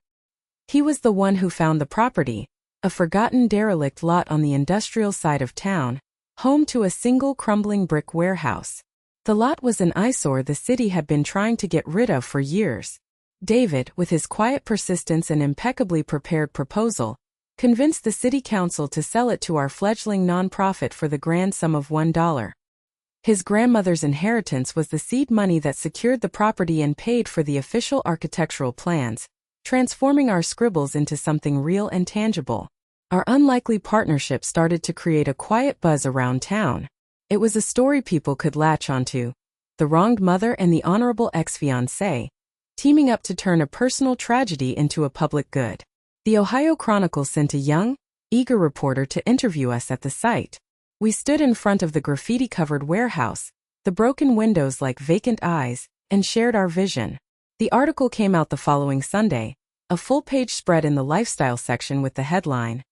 He was the one who found the property, a forgotten derelict lot on the industrial side of town, home to a single crumbling brick warehouse. The lot was an eyesore the city had been trying to get rid of for years. David, with his quiet persistence and impeccably prepared proposal, convinced the city council to sell it to our fledgling nonprofit for the grand sum of $1. His grandmother's inheritance was the seed money that secured the property and paid for the official architectural plans, transforming our scribbles into something real and tangible. Our unlikely partnership started to create a quiet buzz around town. It was a story people could latch onto. The wronged mother and the honorable ex-fiancé, teaming up to turn a personal tragedy into a public good. The Ohio Chronicle sent a young, eager reporter to interview us at the site. We stood in front of the graffiti-covered warehouse, the broken windows like vacant eyes, and shared our vision. The article came out the following Sunday, a full-page spread in the lifestyle section with the headline,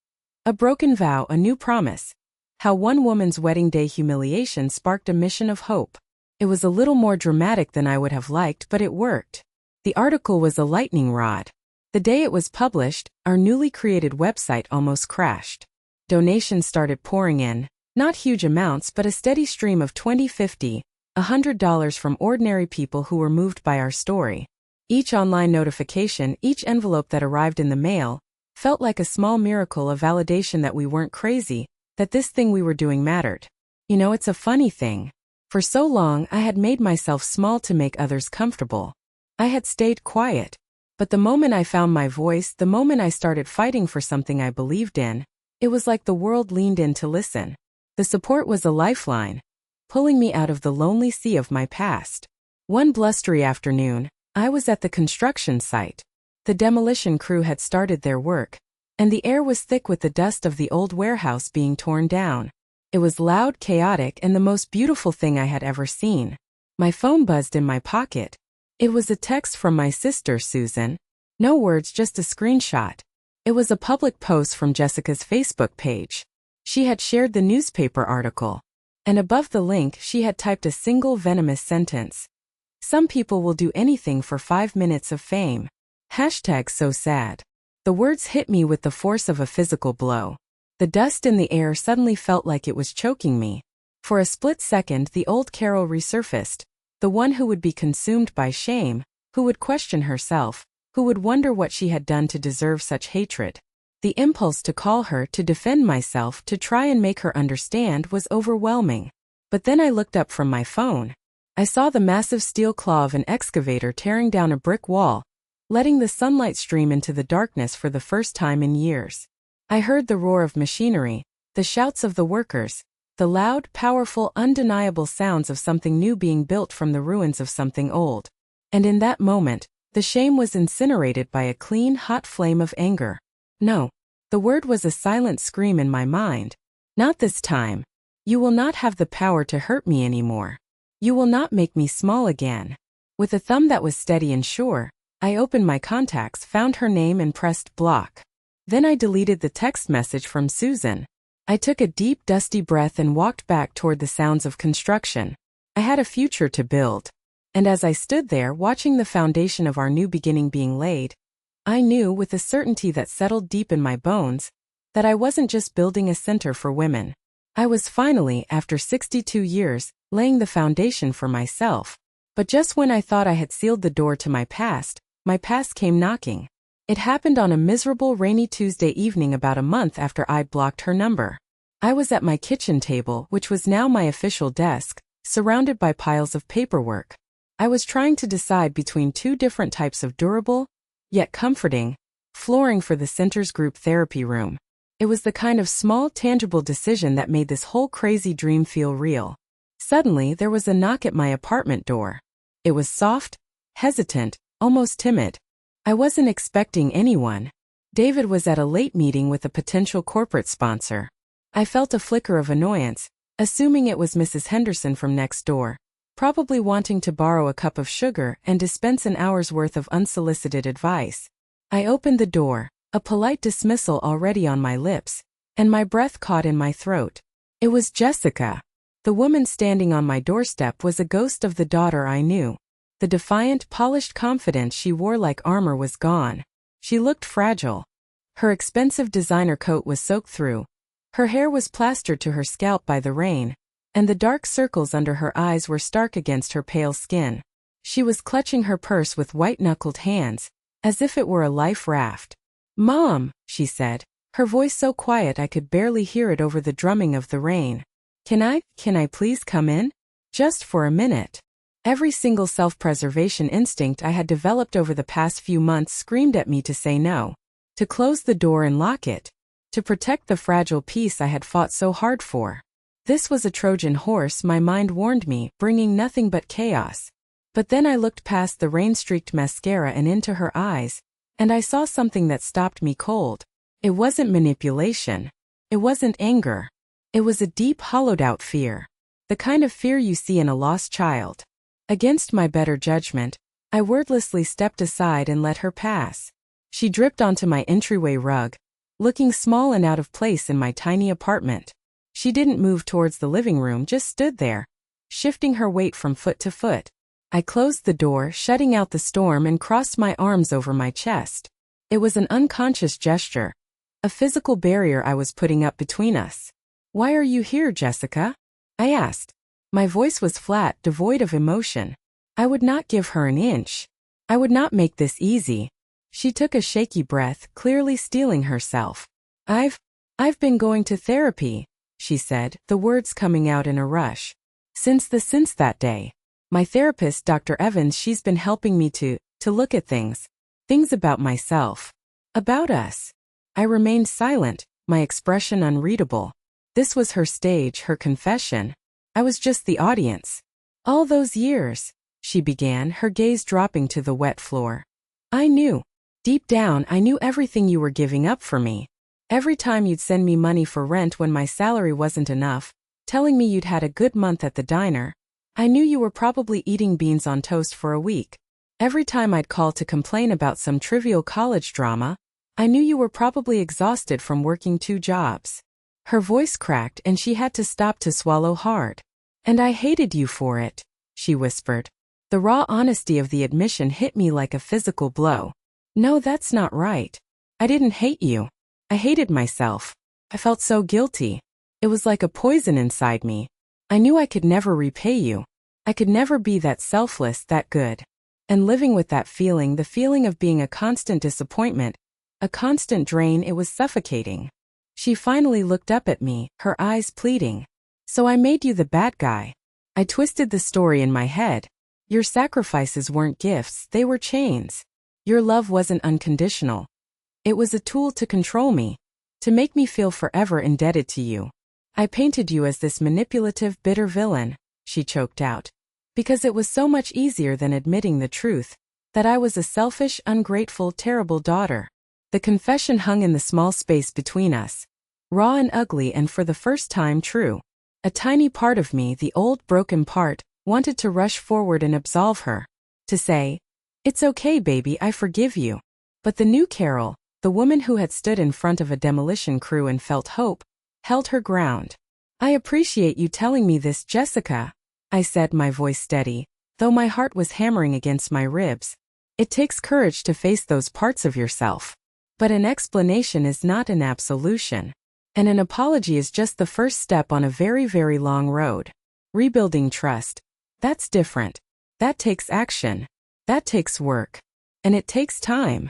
"A Broken Vow, a New Promise. How One Woman's Wedding Day Humiliation Sparked a Mission of Hope." It was a little more dramatic than I would have liked, but it worked. The article was a lightning rod. The day it was published, our newly created website almost crashed. Donations started pouring in. Not huge amounts, but a steady stream of $20, $50, $100 from ordinary people who were moved by our story. Each online notification, each envelope that arrived in the mail, felt like a small miracle of validation that we weren't crazy, that this thing we were doing mattered. You know, it's a funny thing. For so long, I had made myself small to make others comfortable. I had stayed quiet. But the moment I found my voice, the moment I started fighting for something I believed in, it was like the world leaned in to listen. The support was a lifeline, pulling me out of the lonely sea of my past. One blustery afternoon, I was at the construction site. The demolition crew had started their work, and the air was thick with the dust of the old warehouse being torn down. It was loud, chaotic, and the most beautiful thing I had ever seen. My phone buzzed in my pocket. It was a text from my sister, Susan. No words, just a screenshot. It was a public post from Jessica's Facebook page. She had shared the newspaper article, and above the link she had typed a single venomous sentence. Some people will do anything for 5 minutes of fame. #so sad. The words hit me with the force of a physical blow. The dust in the air suddenly felt like it was choking me. For a split second, the old Carol resurfaced, the one who would be consumed by shame, who would question herself, who would wonder what she had done to deserve such hatred. The impulse to call her, to defend myself, to try and make her understand was overwhelming. But then I looked up from my phone. I saw the massive steel claw of an excavator tearing down a brick wall, letting the sunlight stream into the darkness for the first time in years. I heard the roar of machinery, the shouts of the workers, the loud, powerful, undeniable sounds of something new being built from the ruins of something old. And in that moment, the shame was incinerated by a clean, hot flame of anger. No. The word was a silent scream in my mind. Not this time. You will not have the power to hurt me anymore. You will not make me small again. With a thumb that was steady and sure, I opened my contacts, found her name and pressed block. Then I deleted the text message from Susan. I took a deep, dusty breath and walked back toward the sounds of construction. I had a future to build. And as I stood there watching the foundation of our new beginning being laid, I knew with a certainty that settled deep in my bones that I wasn't just building a center for women. I was finally, after 62 years, laying the foundation for myself. But just when I thought I had sealed the door to my past came knocking. It happened on a miserable rainy Tuesday evening about a month after I'd blocked her number. I was at my kitchen table, which was now my official desk, surrounded by piles of paperwork. I was trying to decide between two different types of durable, yet comforting, flooring for the center's group therapy room. It was the kind of small, tangible decision that made this whole crazy dream feel real. Suddenly, there was a knock at my apartment door. It was soft, hesitant, almost timid. I wasn't expecting anyone. David was at a late meeting with a potential corporate sponsor. I felt a flicker of annoyance, assuming it was Mrs. Henderson from next door, probably wanting to borrow a cup of sugar and dispense an hour's worth of unsolicited advice. I opened the door, a polite dismissal already on my lips, and my breath caught in my throat. It was Jessica. The woman standing on my doorstep was a ghost of the daughter I knew. The defiant, polished confidence she wore like armor was gone. She looked fragile. Her expensive designer coat was soaked through. Her hair was plastered to her scalp by the rain, and the dark circles under her eyes were stark against her pale skin. She was clutching her purse with white-knuckled hands, as if it were a life raft. "Mom," she said, her voice so quiet I could barely hear it over the drumming of the rain. Can I please come in? Just for a minute." Every single self-preservation instinct I had developed over the past few months screamed at me to say no, to close the door and lock it, to protect the fragile peace I had fought so hard for. This was a Trojan horse, my mind warned me, bringing nothing but chaos. But then I looked past the rain-streaked mascara and into her eyes, and I saw something that stopped me cold. It wasn't manipulation. It wasn't anger. It was a deep, hollowed-out fear. The kind of fear you see in a lost child. Against my better judgment, I wordlessly stepped aside and let her pass. She dripped onto my entryway rug, looking small and out of place in my tiny apartment. She didn't move towards the living room, just stood there, shifting her weight from foot to foot. I closed the door, shutting out the storm, and crossed my arms over my chest. It was an unconscious gesture, a physical barrier I was putting up between us. "Why are you here, Jessica?" I asked. My voice was flat, devoid of emotion. I would not give her an inch. I would not make this easy. She took a shaky breath, clearly steeling herself. I've been going to therapy," she said, the words coming out in a rush. Since that day. My therapist, Dr. Evans, she's been helping me to look at things about myself. About us. I remained silent, my expression unreadable. This was her stage, her confession. I was just the audience. All those years, she began, her gaze dropping to the wet floor. I knew. Deep down, I knew everything you were giving up for me. Every time you'd send me money for rent when my salary wasn't enough, telling me you'd had a good month at the diner, I knew you were probably eating beans on toast for a week. Every time I'd call to complain about some trivial college drama, I knew you were probably exhausted from working 2 jobs. Her voice cracked and she had to stop to swallow hard. And I hated you for it, she whispered. The raw honesty of the admission hit me like a physical blow. No, that's not right. I didn't hate you. I hated myself. I felt so guilty. It was like a poison inside me. I knew I could never repay you. I could never be that selfless, that good. And living with that feeling, the feeling of being a constant disappointment, a constant drain, it was suffocating. She finally looked up at me, her eyes pleading. So I made you the bad guy. I twisted the story in my head. Your sacrifices weren't gifts, they were chains. Your love wasn't unconditional. It was a tool to control me, to make me feel forever indebted to you. I painted you as this manipulative, bitter villain, she choked out. Because it was so much easier than admitting the truth, that I was a selfish, ungrateful, terrible daughter. The confession hung in the small space between us. Raw and ugly, and for the first time true. A tiny part of me, the old broken part, wanted to rush forward and absolve her. To say, "It's okay, baby, I forgive you." But the new Carol, the woman who had stood in front of a demolition crew and felt hope, held her ground. "I appreciate you telling me this, Jessica," I said, my voice steady, though my heart was hammering against my ribs. "It takes courage to face those parts of yourself. But an explanation is not an absolution. And an apology is just the first step on a very, very long road. Rebuilding trust. That's different. That takes action. That takes work. And it takes time."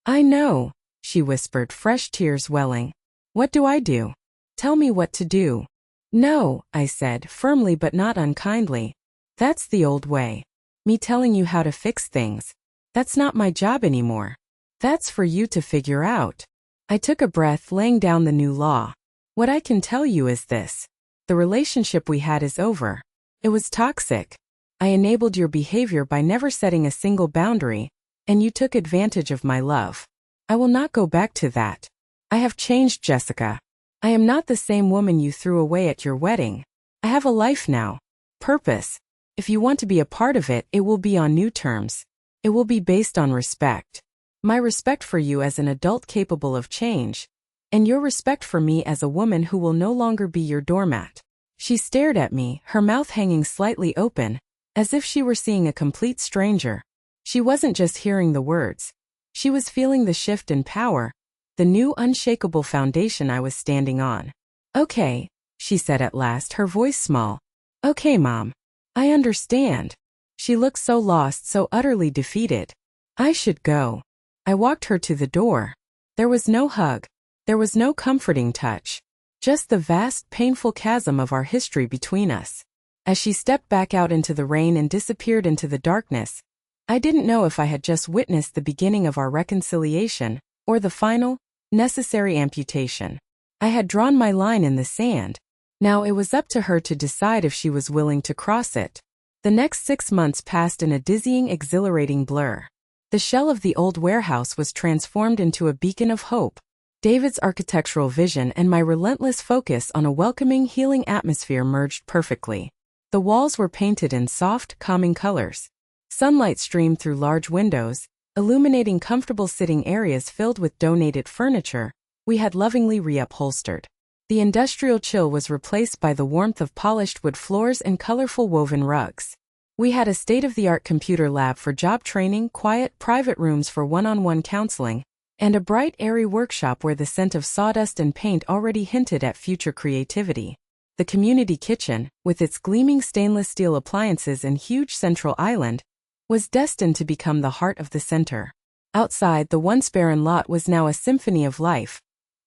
"I know," she whispered, fresh tears welling. "What do I do? Tell me what to do." "No," I said, firmly but not unkindly. "That's the old way. Me telling you how to fix things. That's not my job anymore. That's for you to figure out." I took a breath, laying down the new law. "What I can tell you is this. The relationship we had is over. It was toxic. I enabled your behavior by never setting a single boundary, and you took advantage of my love. I will not go back to that. I have changed, Jessica. I am not the same woman you threw away at your wedding. I have a life now. Purpose. If you want to be a part of it, it will be on new terms. It will be based on respect. My respect for you as an adult capable of change, and your respect for me as a woman who will no longer be your doormat." She stared at me, her mouth hanging slightly open, as if she were seeing a complete stranger. She wasn't just hearing the words. She was feeling the shift in power, the new unshakable foundation I was standing on. "Okay," she said at last, her voice small. "Okay, Mom. I understand." She looked so lost, so utterly defeated. "I should go." I walked her to the door. There was no hug. There was no comforting touch. Just the vast, painful chasm of our history between us. As she stepped back out into the rain and disappeared into the darkness, I didn't know if I had just witnessed the beginning of our reconciliation, or the final, necessary amputation. I had drawn my line in the sand. Now it was up to her to decide if she was willing to cross it. The next 6 months passed in a dizzying, exhilarating blur. The shell of the old warehouse was transformed into a beacon of hope. David's architectural vision and my relentless focus on a welcoming, healing atmosphere merged perfectly. The walls were painted in soft, calming colors. Sunlight streamed through large windows, illuminating comfortable sitting areas filled with donated furniture we had lovingly reupholstered. The industrial chill was replaced by the warmth of polished wood floors and colorful woven rugs. We had a state-of-the-art computer lab for job training, quiet, private rooms for one-on-one counseling, and a bright, airy workshop where the scent of sawdust and paint already hinted at future creativity. The community kitchen, with its gleaming stainless steel appliances and huge central island, was destined to become the heart of the center. Outside, the once barren lot was now a symphony of life.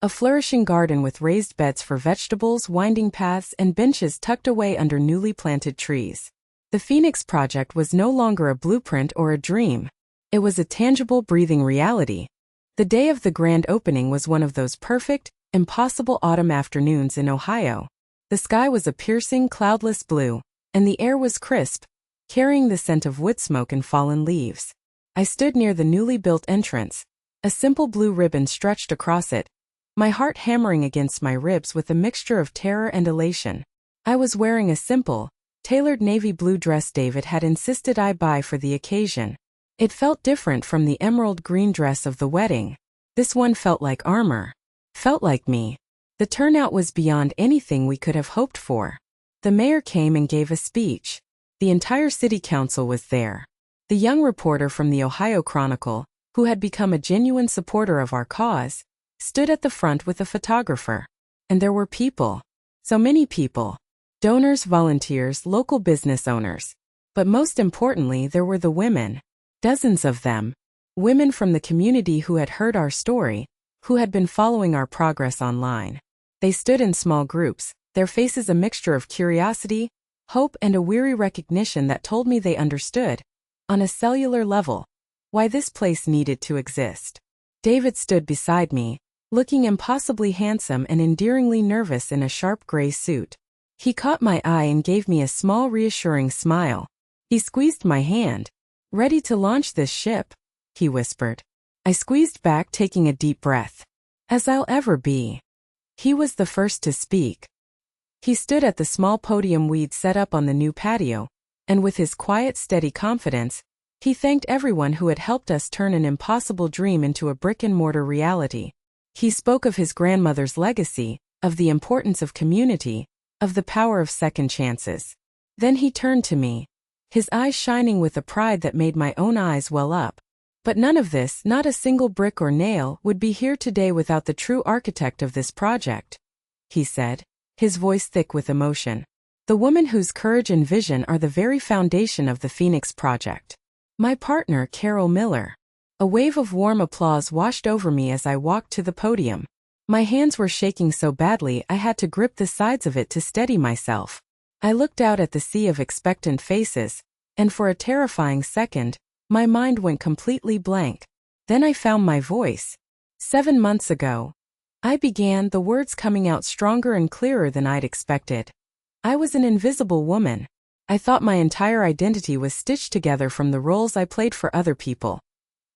A flourishing garden with raised beds for vegetables, winding paths, and benches tucked away under newly planted trees. The Phoenix Project was no longer a blueprint or a dream. It was a tangible, breathing reality. The day of the grand opening was one of those perfect, impossible autumn afternoons in Ohio. The sky was a piercing, cloudless blue, and the air was crisp, carrying the scent of wood smoke and fallen leaves. I stood near the newly built entrance, a simple blue ribbon stretched across it, my heart hammering against my ribs with a mixture of terror and elation. I was wearing a simple, tailored navy blue dress David had insisted I buy for the occasion. It felt different from the emerald green dress of the wedding. This one felt like armor. Felt like me. The turnout was beyond anything we could have hoped for. The mayor came and gave a speech. The entire city council was there. The young reporter from the Ohio Chronicle, who had become a genuine supporter of our cause, stood at the front with a photographer. And there were people. So many people. Donors, volunteers, local business owners. But most importantly, there were the women. Dozens of them. Women from the community who had heard our story, who had been following our progress online. They stood in small groups, their faces a mixture of curiosity, hope, and a weary recognition that told me they understood, on a cellular level, why this place needed to exist. David stood beside me, looking impossibly handsome and endearingly nervous in a sharp gray suit. He caught my eye and gave me a small reassuring smile. He squeezed my hand. "Ready to launch this ship?" he whispered. I squeezed back, taking a deep breath. "As I'll ever be." He was the first to speak. He stood at the small podium we'd set up on the new patio, and with his quiet, steady confidence, he thanked everyone who had helped us turn an impossible dream into a brick-and-mortar reality. He spoke of his grandmother's legacy, of the importance of community, of the power of second chances. Then he turned to me, his eyes shining with a pride that made my own eyes well up. "But none of this, not a single brick or nail, would be here today without the true architect of this project," he said, his voice thick with emotion. "The woman whose courage and vision are the very foundation of the Phoenix Project. My partner, Carol Miller." A wave of warm applause washed over me as I walked to the podium. My hands were shaking so badly I had to grip the sides of it to steady myself. I looked out at the sea of expectant faces, and for a terrifying second, my mind went completely blank. Then I found my voice. 7 months ago, I began, the words coming out stronger and clearer than I'd expected. I was an invisible woman. I thought my entire identity was stitched together from the roles I played for other people.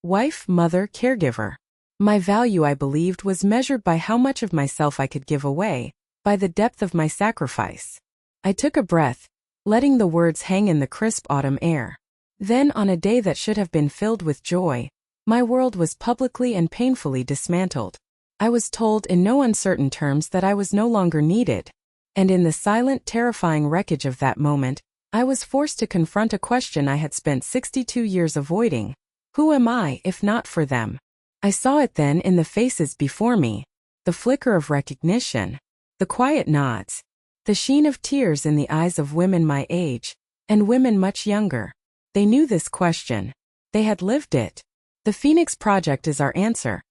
Wife, mother, caregiver. My value, I believed, was measured by how much of myself I could give away, by the depth of my sacrifice. I took a breath, letting the words hang in the crisp autumn air. Then, on a day that should have been filled with joy, my world was publicly and painfully dismantled. I was told in no uncertain terms that I was no longer needed. And in the silent, terrifying wreckage of that moment, I was forced to confront a question I had spent 62 years avoiding. Who am I, if not for them? I saw it then in the faces before me, the flicker of recognition, the quiet nods, the sheen of tears in the eyes of women my age, and women much younger. They knew this question. They had lived it. "The Phoenix Project is our answer,"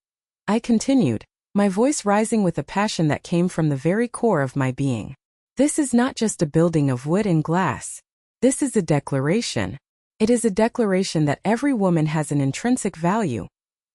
I continued, my voice rising with a passion that came from the very core of my being. "This is not just a building of wood and glass. This is a declaration. It is a declaration that every woman has an intrinsic value,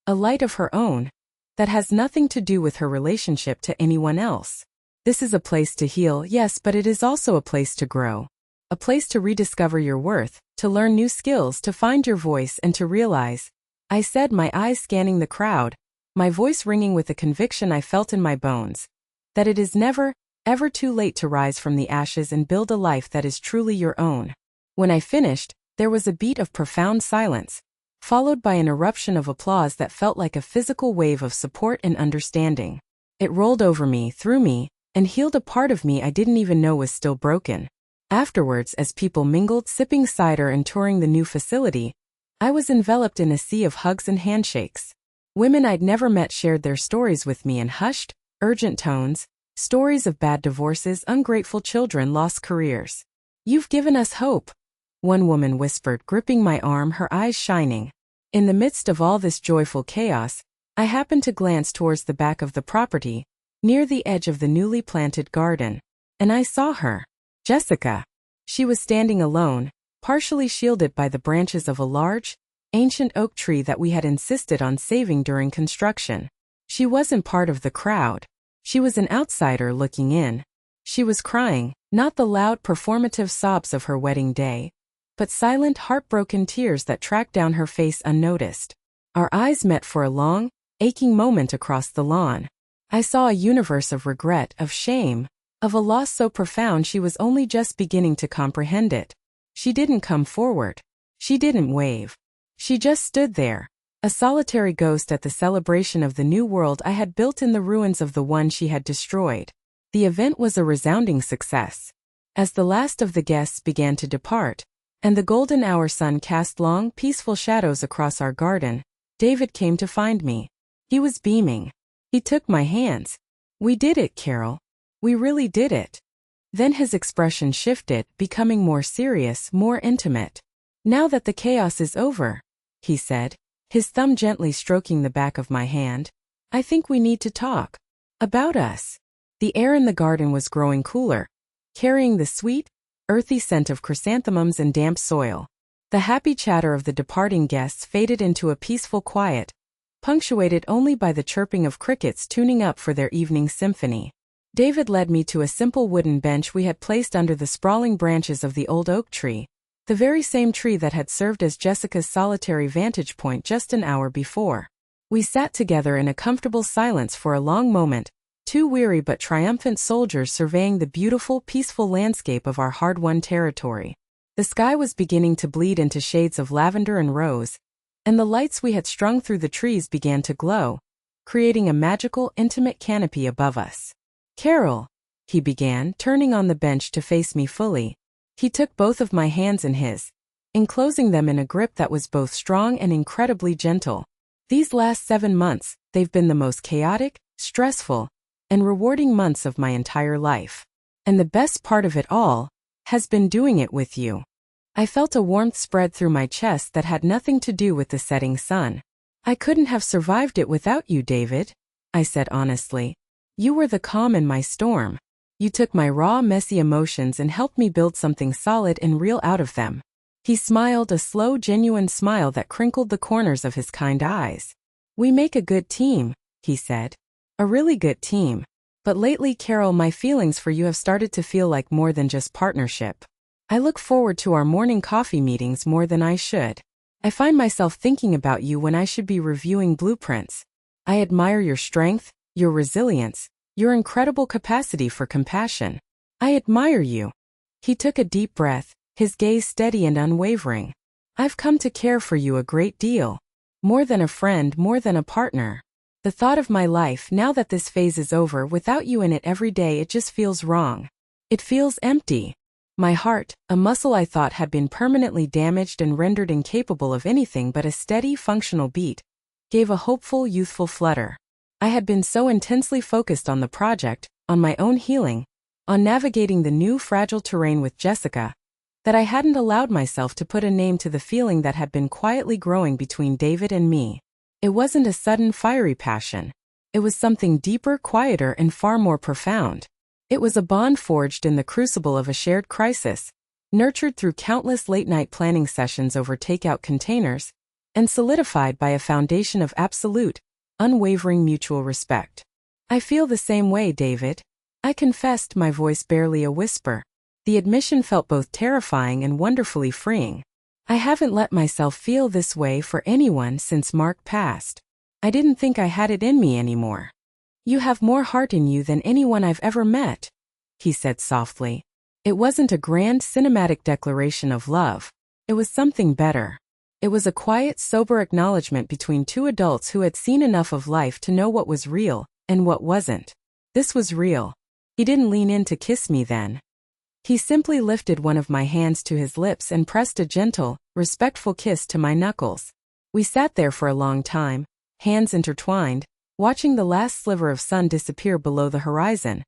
a light of her own, that has nothing to do with her relationship to anyone else. This is a place to heal, yes, but it is also a place to grow. A place to rediscover your worth, to learn new skills, to find your voice, and to realize," I said, my eyes scanning the crowd, my voice ringing with the conviction I felt in my bones, "that it is never, ever too late to rise from the ashes and build a life that is truly your own." When I finished, there was a beat of profound silence, followed by an eruption of applause that felt like a physical wave of support and understanding. It rolled over me, through me, and healed a part of me I didn't even know was still broken. Afterwards, as people mingled, sipping cider and touring the new facility, I was enveloped in a sea of hugs and handshakes. Women I'd never met shared their stories with me in hushed, urgent tones, stories of bad divorces, ungrateful children, lost careers. "You've given us hope," one woman whispered, gripping my arm, her eyes shining. In the midst of all this joyful chaos, I happened to glance towards the back of the property, near the edge of the newly planted garden. And I saw her. Jessica. She was standing alone, partially shielded by the branches of a large, ancient oak tree that we had insisted on saving during construction. She wasn't part of the crowd. She was an outsider looking in. She was crying, not the loud performative sobs of her wedding day, but silent heartbroken tears that tracked down her face unnoticed. Our eyes met for a long, aching moment across the lawn. I saw a universe of regret, of shame, of a loss so profound she was only just beginning to comprehend it. She didn't come forward. She didn't wave. She just stood there, a solitary ghost at the celebration of the new world I had built in the ruins of the one she had destroyed. The event was a resounding success. As the last of the guests began to depart, and the golden hour sun cast long, peaceful shadows across our garden, David came to find me. He was beaming. He took my hands. "We did it, Carol. We really did it." Then his expression shifted, becoming more serious, more intimate. "Now that the chaos is over," he said, his thumb gently stroking the back of my hand, "I think we need to talk. About us." The air in the garden was growing cooler, carrying the sweet, earthy scent of chrysanthemums and damp soil. The happy chatter of the departing guests faded into a peaceful quiet, punctuated only by the chirping of crickets tuning up for their evening symphony. David led me to a simple wooden bench we had placed under the sprawling branches of the old oak tree, the very same tree that had served as Jessica's solitary vantage point just an hour before. We sat together in a comfortable silence for a long moment, two weary but triumphant soldiers surveying the beautiful, peaceful landscape of our hard-won territory. The sky was beginning to bleed into shades of lavender and rose, and the lights we had strung through the trees began to glow, creating a magical, intimate canopy above us. "Carol," he began, turning on the bench to face me fully. He took both of my hands in his, enclosing them in a grip that was both strong and incredibly gentle. "These last 7 months, they've been the most chaotic, stressful, and rewarding months of my entire life. And the best part of it all has been doing it with you." I felt a warmth spread through my chest that had nothing to do with the setting sun. "I couldn't have survived it without you, David," I said honestly. "You were the calm in my storm. You took my raw, messy emotions and helped me build something solid and real out of them." He smiled, a slow, genuine smile that crinkled the corners of his kind eyes. "We make a good team," he said. "A really good team. But lately, Carol, my feelings for you have started to feel like more than just partnership. I look forward to our morning coffee meetings more than I should. I find myself thinking about you when I should be reviewing blueprints. I admire your strength, your resilience, your incredible capacity for compassion. I admire you." He took a deep breath, his gaze steady and unwavering. "I've come to care for you a great deal. More than a friend, more than a partner. The thought of my life, now that this phase is over, without you in it every day, it just feels wrong. It feels empty." My heart, a muscle I thought had been permanently damaged and rendered incapable of anything but a steady, functional beat, gave a hopeful, youthful flutter. I had been so intensely focused on the project, on my own healing, on navigating the new fragile terrain with Jessica, that I hadn't allowed myself to put a name to the feeling that had been quietly growing between David and me. It wasn't a sudden, fiery passion. It was something deeper, quieter, and far more profound. It was a bond forged in the crucible of a shared crisis, nurtured through countless late-night planning sessions over takeout containers, and solidified by a foundation of absolute, unwavering mutual respect. "I feel the same way, David," I confessed, my voice barely a whisper. The admission felt both terrifying and wonderfully freeing. I haven't let myself feel this way for anyone since Mark passed. I didn't think I had it in me anymore. "You have more heart in you than anyone I've ever met," he said softly. It wasn't a grand cinematic declaration of love. It was something better. It was a quiet, sober acknowledgement between two adults who had seen enough of life to know what was real and what wasn't. This was real. He didn't lean in to kiss me then. He simply lifted one of my hands to his lips and pressed a gentle, respectful kiss to my knuckles. We sat there for a long time, hands intertwined, watching the last sliver of sun disappear below the horizon.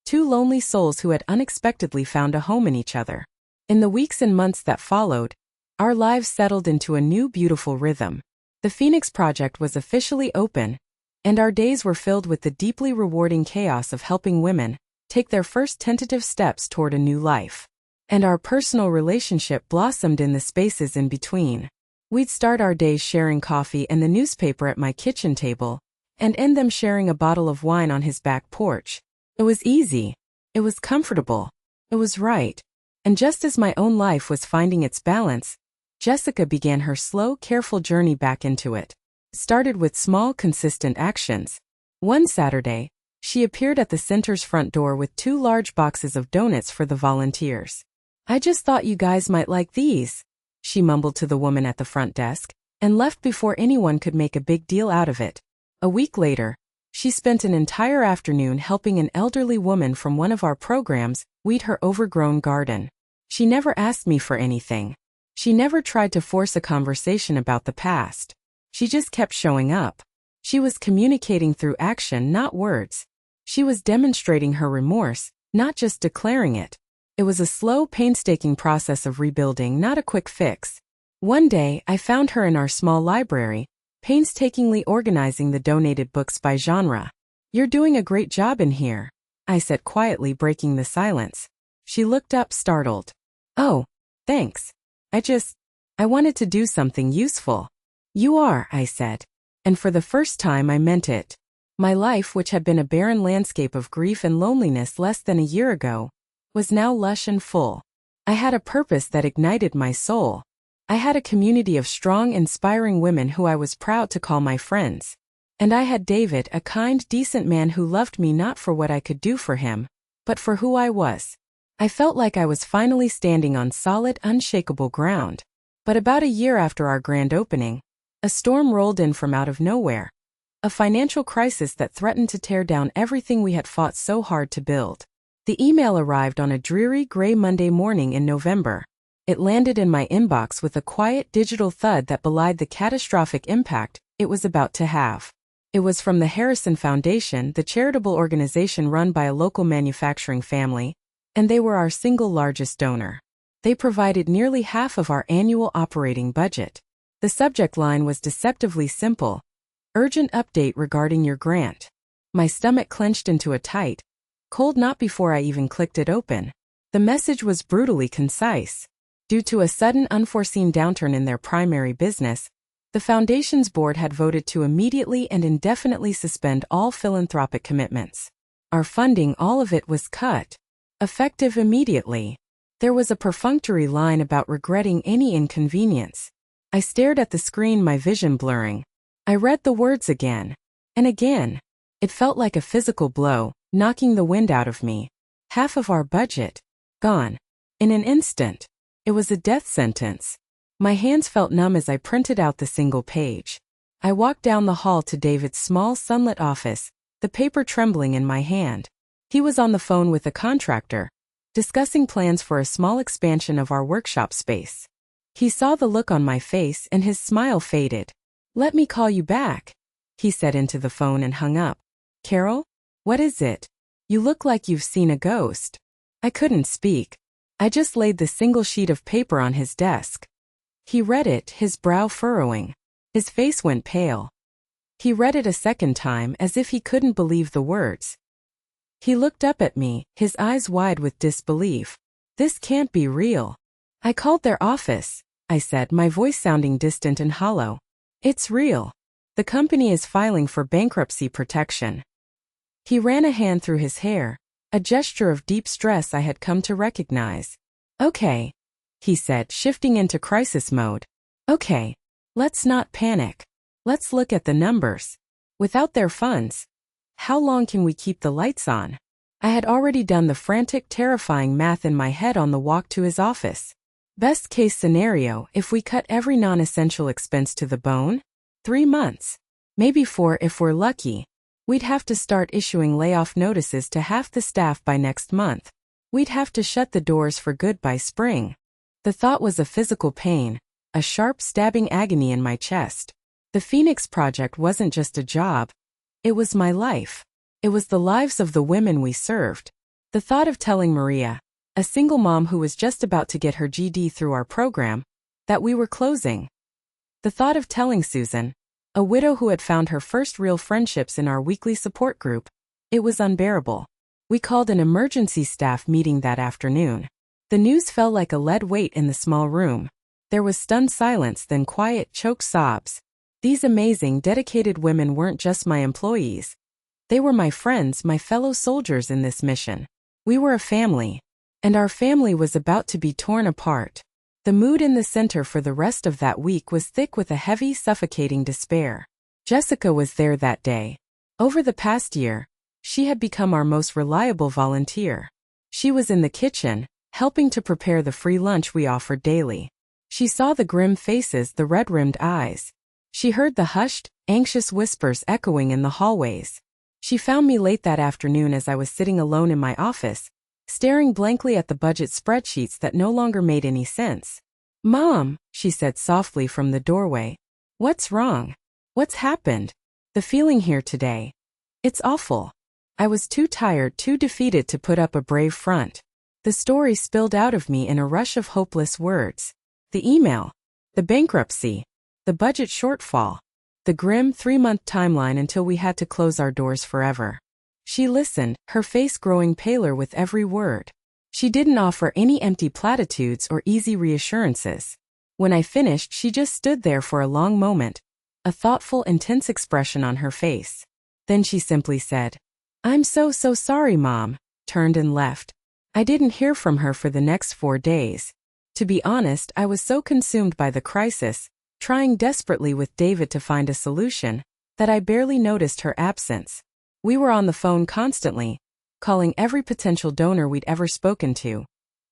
Two lonely souls who had unexpectedly found a home in each other. In the weeks and months that followed, our lives settled into a new beautiful rhythm. The Phoenix Project was officially open, And our days were filled with the deeply rewarding chaos of helping women take their first tentative steps toward a new life. And our personal relationship blossomed in the spaces in between. We'd start our days sharing coffee and the newspaper at my kitchen table, and end them sharing a bottle of wine on his back porch. It was easy. It was comfortable. It was right. And just as my own life was finding its balance, Jessica began her slow, careful journey back into it. It started with small, consistent actions. One Saturday, she appeared at the center's front door with 2 large boxes of donuts for the volunteers. "I just thought you guys might like these," she mumbled to the woman at the front desk, and left before anyone could make a big deal out of it. A week later, she spent an entire afternoon helping an elderly woman from one of our programs weed her overgrown garden. She never asked me for anything. She never tried to force a conversation about the past. She just kept showing up. She was communicating through action, not words. She was demonstrating her remorse, not just declaring it. It was a slow, painstaking process of rebuilding, not a quick fix. One day, I found her in our small library, painstakingly organizing the donated books by genre. "You're doing a great job in here," I said quietly, breaking the silence. She looked up, startled. "Oh, thanks. I wanted to do something useful." "You are," I said. And for the first time I meant it. My life, which had been a barren landscape of grief and loneliness less than a year ago, was now lush and full. I had a purpose that ignited my soul. I had a community of strong, inspiring women who I was proud to call my friends. And I had David, a kind, decent man who loved me not for what I could do for him, but for who I was. I felt like I was finally standing on solid, unshakable ground. But about a year after our grand opening, a storm rolled in from out of nowhere. A financial crisis that threatened to tear down everything we had fought so hard to build. The email arrived on a dreary gray Monday morning in November. It landed in my inbox with a quiet digital thud that belied the catastrophic impact it was about to have. It was from the Harrison Foundation, the charitable organization run by a local manufacturing family, and they were our single largest donor. They provided nearly half of our annual operating budget. The subject line was deceptively simple: "Urgent update regarding your grant." My stomach clenched into a tight, cold knot before I even clicked it open. The message was brutally concise. Due to a sudden unforeseen downturn in their primary business, the Foundation's board had voted to immediately and indefinitely suspend all philanthropic commitments. Our funding, all of it, was cut. Effective immediately. There was a perfunctory line about regretting any inconvenience. I stared at the screen, my vision blurring. I read the words again. And again. It felt like a physical blow, knocking the wind out of me. Half of our budget. Gone. In an instant. It was a death sentence. My hands felt numb as I printed out the single page. I walked down the hall to David's small sunlit office, the paper trembling in my hand. He was on the phone with a contractor, discussing plans for a small expansion of our workshop space. He saw the look on my face and his smile faded. "Let me call you back," he said into the phone and hung up. "Carol? What is it? You look like you've seen a ghost." I couldn't speak. I just laid the single sheet of paper on his desk. He read it, his brow furrowing. His face went pale. He read it a second time as if he couldn't believe the words. He looked up at me, his eyes wide with disbelief. "This can't be real." "I called their office," I said, my voice sounding distant and hollow. "It's real. The company is filing for bankruptcy protection." He ran a hand through his hair, a gesture of deep stress I had come to recognize. "Okay," he said, shifting into crisis mode. "Okay, let's not panic. Let's look at the numbers. Without their funds, how long can we keep the lights on?" I had already done the frantic, terrifying math in my head on the walk to his office. Best case scenario, if we cut every non-essential expense to the bone? 3 months. Maybe 4 if we're lucky. We'd have to start issuing layoff notices to half the staff by next month. We'd have to shut the doors for good by spring. The thought was a physical pain, a sharp, stabbing agony in my chest. The Phoenix Project wasn't just a job. It was my life. It was the lives of the women we served. The thought of telling Maria, a single mom who was just about to get her GD through our program, that we were closing. The thought of telling Susan, a widow who had found her first real friendships in our weekly support group. It was unbearable. We called an emergency staff meeting that afternoon. The news fell like a lead weight in the small room. There was stunned silence, then quiet, choked sobs. These amazing, dedicated women weren't just my employees. They were my friends, my fellow soldiers in this mission. We were a family. And our family was about to be torn apart. The mood in the center for the rest of that week was thick with a heavy, suffocating despair. Jessica was there that day. Over the past year, she had become our most reliable volunteer. She was in the kitchen, helping to prepare the free lunch we offered daily. She saw the grim faces, the red-rimmed eyes. She heard the hushed, anxious whispers echoing in the hallways. She found me late that afternoon as I was sitting alone in my office, staring blankly at the budget spreadsheets that no longer made any sense. "Mom," she said softly from the doorway. "What's wrong? What's happened? The feeling here today. It's awful." I was too tired, too defeated to put up a brave front. The story spilled out of me in a rush of hopeless words. The email, the bankruptcy, the budget shortfall, the grim 3-month timeline until we had to close our doors forever. She listened, her face growing paler with every word. She didn't offer any empty platitudes or easy reassurances. When I finished, she just stood there for a long moment, a thoughtful, intense expression on her face. Then she simply said, "I'm so sorry, Mom," turned and left. I didn't hear from her for the next 4 days. To be honest, I was so consumed by the crisis, trying desperately with David to find a solution, that I barely noticed her absence. We were on the phone constantly, calling every potential donor we'd ever spoken to,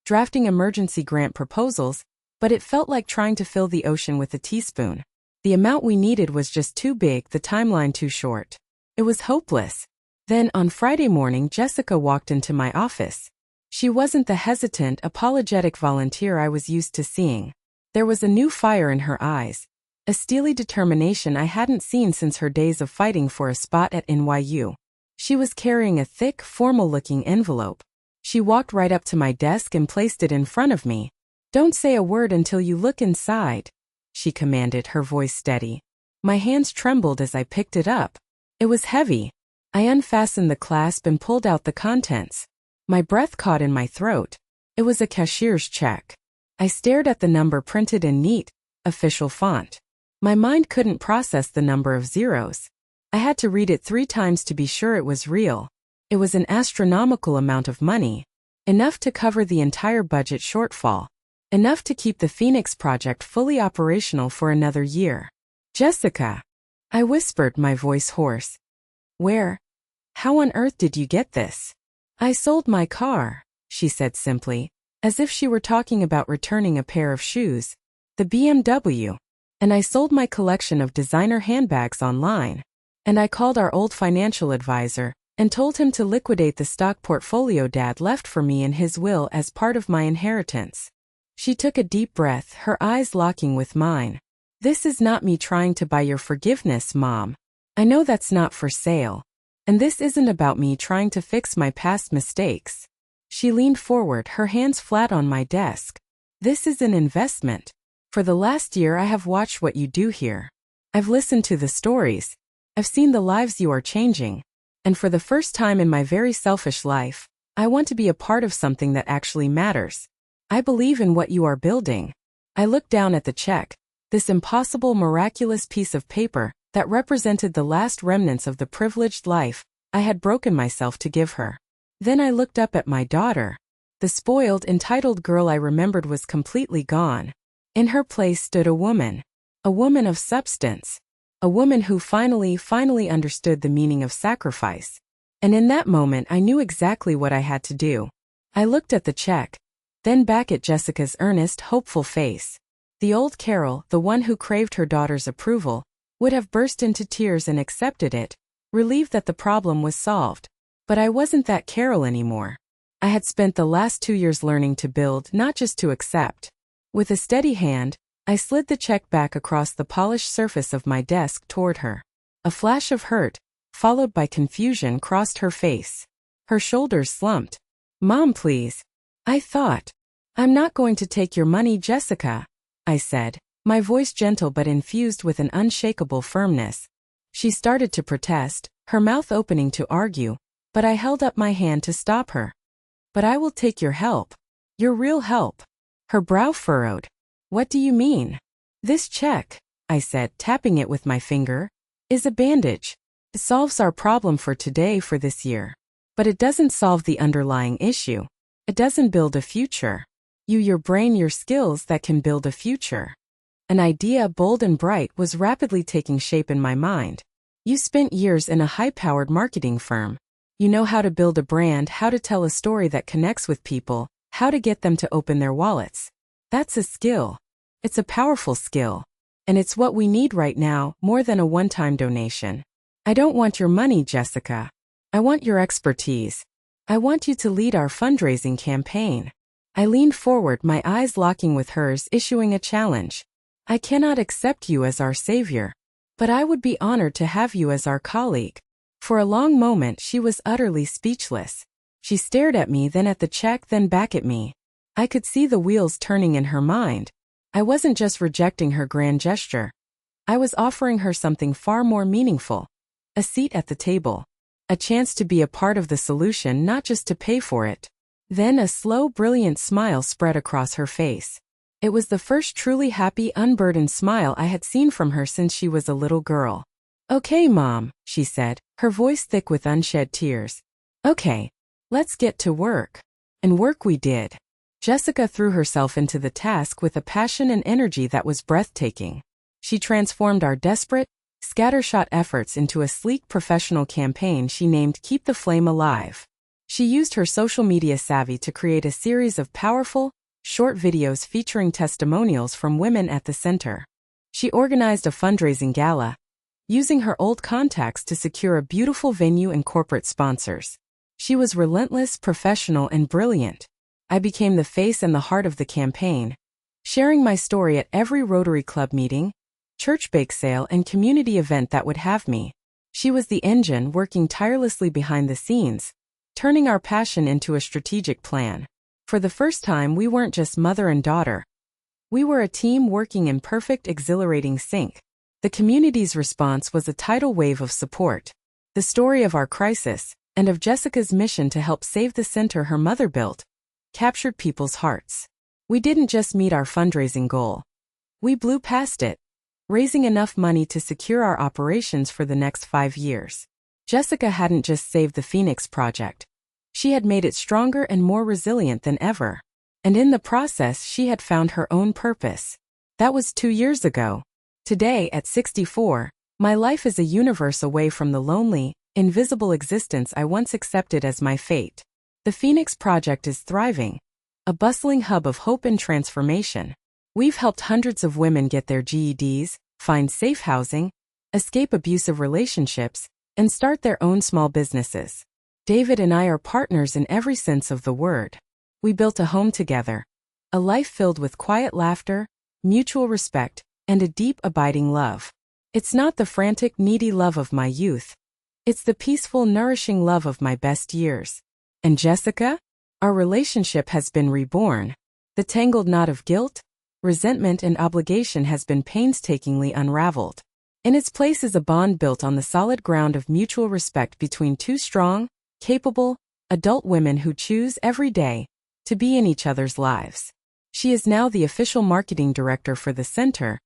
drafting emergency grant proposals, but it felt like trying to fill the ocean with a teaspoon. The amount we needed was just too big, the timeline too short. It was hopeless. Then, on Friday morning, Jessica walked into my office. She wasn't the hesitant, apologetic volunteer I was used to seeing. There was a new fire in her eyes, a steely determination I hadn't seen since her days of fighting for a spot at NYU. She was carrying a thick, formal-looking envelope. She walked right up to my desk and placed it in front of me. "Don't say a word until you look inside," she commanded, her voice steady. My hands trembled as I picked it up. It was heavy. I unfastened the clasp and pulled out the contents. My breath caught in my throat. It was a cashier's check. I stared at the number printed in neat, official font. My mind couldn't process the number of zeros. I had to read it 3 times to be sure it was real. It was an astronomical amount of money, enough to cover the entire budget shortfall, enough to keep the Phoenix project fully operational for another year. "Jessica," I whispered, my voice hoarse. "Where? How on earth did you get this?" "I sold my car," she said simply, as if she were talking about returning a pair of shoes. "The BMW. And I sold my collection of designer handbags online. And I called our old financial advisor and told him to liquidate the stock portfolio Dad left for me in his will as part of my inheritance." She took a deep breath, her eyes locking with mine. "This is not me trying to buy your forgiveness, Mom. I know that's not for sale. And this isn't about me trying to fix my past mistakes." She leaned forward, her hands flat on my desk. "This is an investment. For the last year I have watched what you do here. I've listened to the stories. I've seen the lives you are changing. And for the first time in my very selfish life, I want to be a part of something that actually matters. I believe in what you are building." I looked down at the check, this impossible, miraculous piece of paper that represented the last remnants of the privileged life I had broken myself to give her. Then I looked up at my daughter. The spoiled, entitled girl I remembered was completely gone. In her place stood a woman of substance. A woman who finally understood the meaning of sacrifice. And in that moment I knew exactly what I had to do. I looked at the check, then back at Jessica's earnest, hopeful face. The old Carol, the one who craved her daughter's approval, would have burst into tears and accepted it, relieved that the problem was solved. But I wasn't that Carol anymore. I had spent the last 2 years learning to build, not just to accept. With a steady hand, I slid the check back across the polished surface of my desk toward her. A flash of hurt, followed by confusion, crossed her face. Her shoulders slumped. "Mom, please." I thought. "I'm not going to take your money, Jessica," I said. my voice gentle but infused with an unshakable firmness. She started to protest, her mouth opening to argue, but I held up my hand to stop her. But I will take your help. Your real help. Her brow furrowed. What do you mean? This check, I said, tapping it with my finger, is a bandage. It solves our problem for today for this year. But it doesn't solve the underlying issue. It doesn't build a future. Your brain, your skills that can build a future. An idea, bold and bright, was rapidly taking shape in my mind. You spent years in a high-powered marketing firm. You know how to build a brand, how to tell a story that connects with people, how to get them to open their wallets. That's a skill. It's a powerful skill. And it's what we need right now, more than a one-time donation. I don't want your money, Jessica. I want your expertise. I want you to lead our fundraising campaign. I leaned forward, my eyes locking with hers, issuing a challenge. I cannot accept you as our savior, but I would be honored to have you as our colleague. For a long moment she was utterly speechless. She stared at me, then at the check, then back at me. I could see the wheels turning in her mind. I wasn't just rejecting her grand gesture. I was offering her something far more meaningful. A seat at the table. A chance to be a part of the solution, not just to pay for it. Then a slow, brilliant smile spread across her face. It was the first truly happy, unburdened smile I had seen from her since she was a little girl. Okay, Mom, she said, her voice thick with unshed tears. Okay, let's get to work. And work we did. Jessica threw herself into the task with a passion and energy that was breathtaking. She transformed our desperate, scattershot efforts into a sleek professional campaign she named Keep the Flame Alive. She used her social media savvy to create a series of powerful, short videos featuring testimonials from women at the center. She organized a fundraising gala, using her old contacts to secure a beautiful venue and corporate sponsors. She was relentless, professional, and brilliant. I became the face and the heart of the campaign, sharing my story at every Rotary Club meeting, church bake sale, and community event that would have me. She was the engine, working tirelessly behind the scenes, turning our passion into a strategic plan. For the first time, we weren't just mother and daughter. We were a team working in perfect, exhilarating sync. The community's response was a tidal wave of support. The story of our crisis, and of Jessica's mission to help save the center her mother built, captured people's hearts. We didn't just meet our fundraising goal. We blew past it, raising enough money to secure our operations for the next 5 years. Jessica hadn't just saved the Phoenix Project. She had made it stronger and more resilient than ever. And in the process, she had found her own purpose. That was 2 years ago. Today, at 64, my life is a universe away from the lonely, invisible existence I once accepted as my fate. The Phoenix Project is thriving, a bustling hub of hope and transformation. We've helped hundreds of women get their GEDs, find safe housing, escape abusive relationships, and start their own small businesses. David and I are partners in every sense of the word. We built a home together, a life filled with quiet laughter, mutual respect, and a deep, abiding love. It's not the frantic, needy love of my youth. It's the peaceful, nourishing love of my best years. And Jessica? Our relationship has been reborn. The tangled knot of guilt, resentment, and obligation has been painstakingly unraveled. In its place is a bond built on the solid ground of mutual respect between two strong, capable, adult women who choose every day to be in each other's lives. She is now the official marketing director for the center,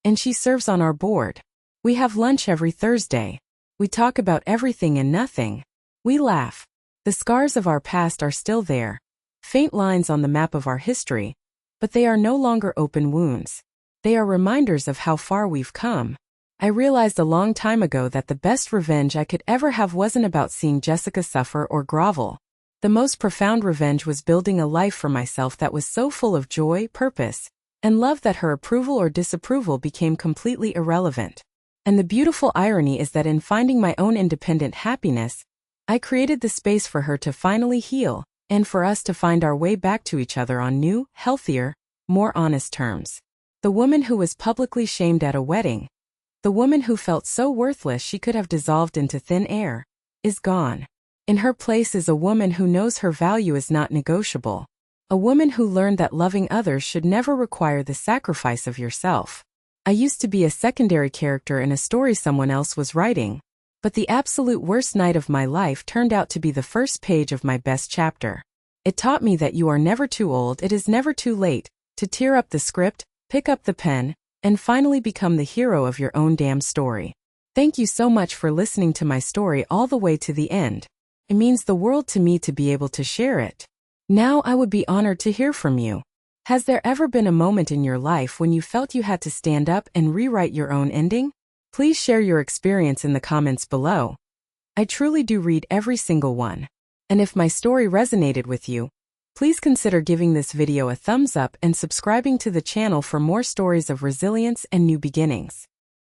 and she serves on our board. We have lunch every Thursday. We talk about everything and nothing. We laugh. The scars of our past are still there, faint lines on the map of our history, but they are no longer open wounds. They are reminders of how far we've come. I realized a long time ago that the best revenge I could ever have wasn't about seeing Jessica suffer or grovel. The most profound revenge was building a life for myself that was so full of joy, purpose, and love that her approval or disapproval became completely irrelevant. And the beautiful irony is that in finding my own independent happiness, I created the space for her to finally heal, and for us to find our way back to each other on new, healthier, more honest terms. The woman who was publicly shamed at a wedding, the woman who felt so worthless she could have dissolved into thin air, is gone. In her place is a woman who knows her value is not negotiable. A woman who learned that loving others should never require the sacrifice of yourself. I used to be a secondary character in a story someone else was writing. But the absolute worst night of my life turned out to be the first page of my best chapter. It taught me that you are never too old, it is never too late, to tear up the script, pick up the pen, and finally become the hero of your own damn story. Thank you so much for listening to my story all the way to the end. It means the world to me to be able to share it. Now I would be honored to hear from you. Has there ever been a moment in your life when you felt you had to stand up and rewrite your own ending? Please share your experience in the comments below. I truly do read every single one. And if my story resonated with you, please consider giving this video a thumbs up and subscribing to the channel for more stories of resilience and new beginnings.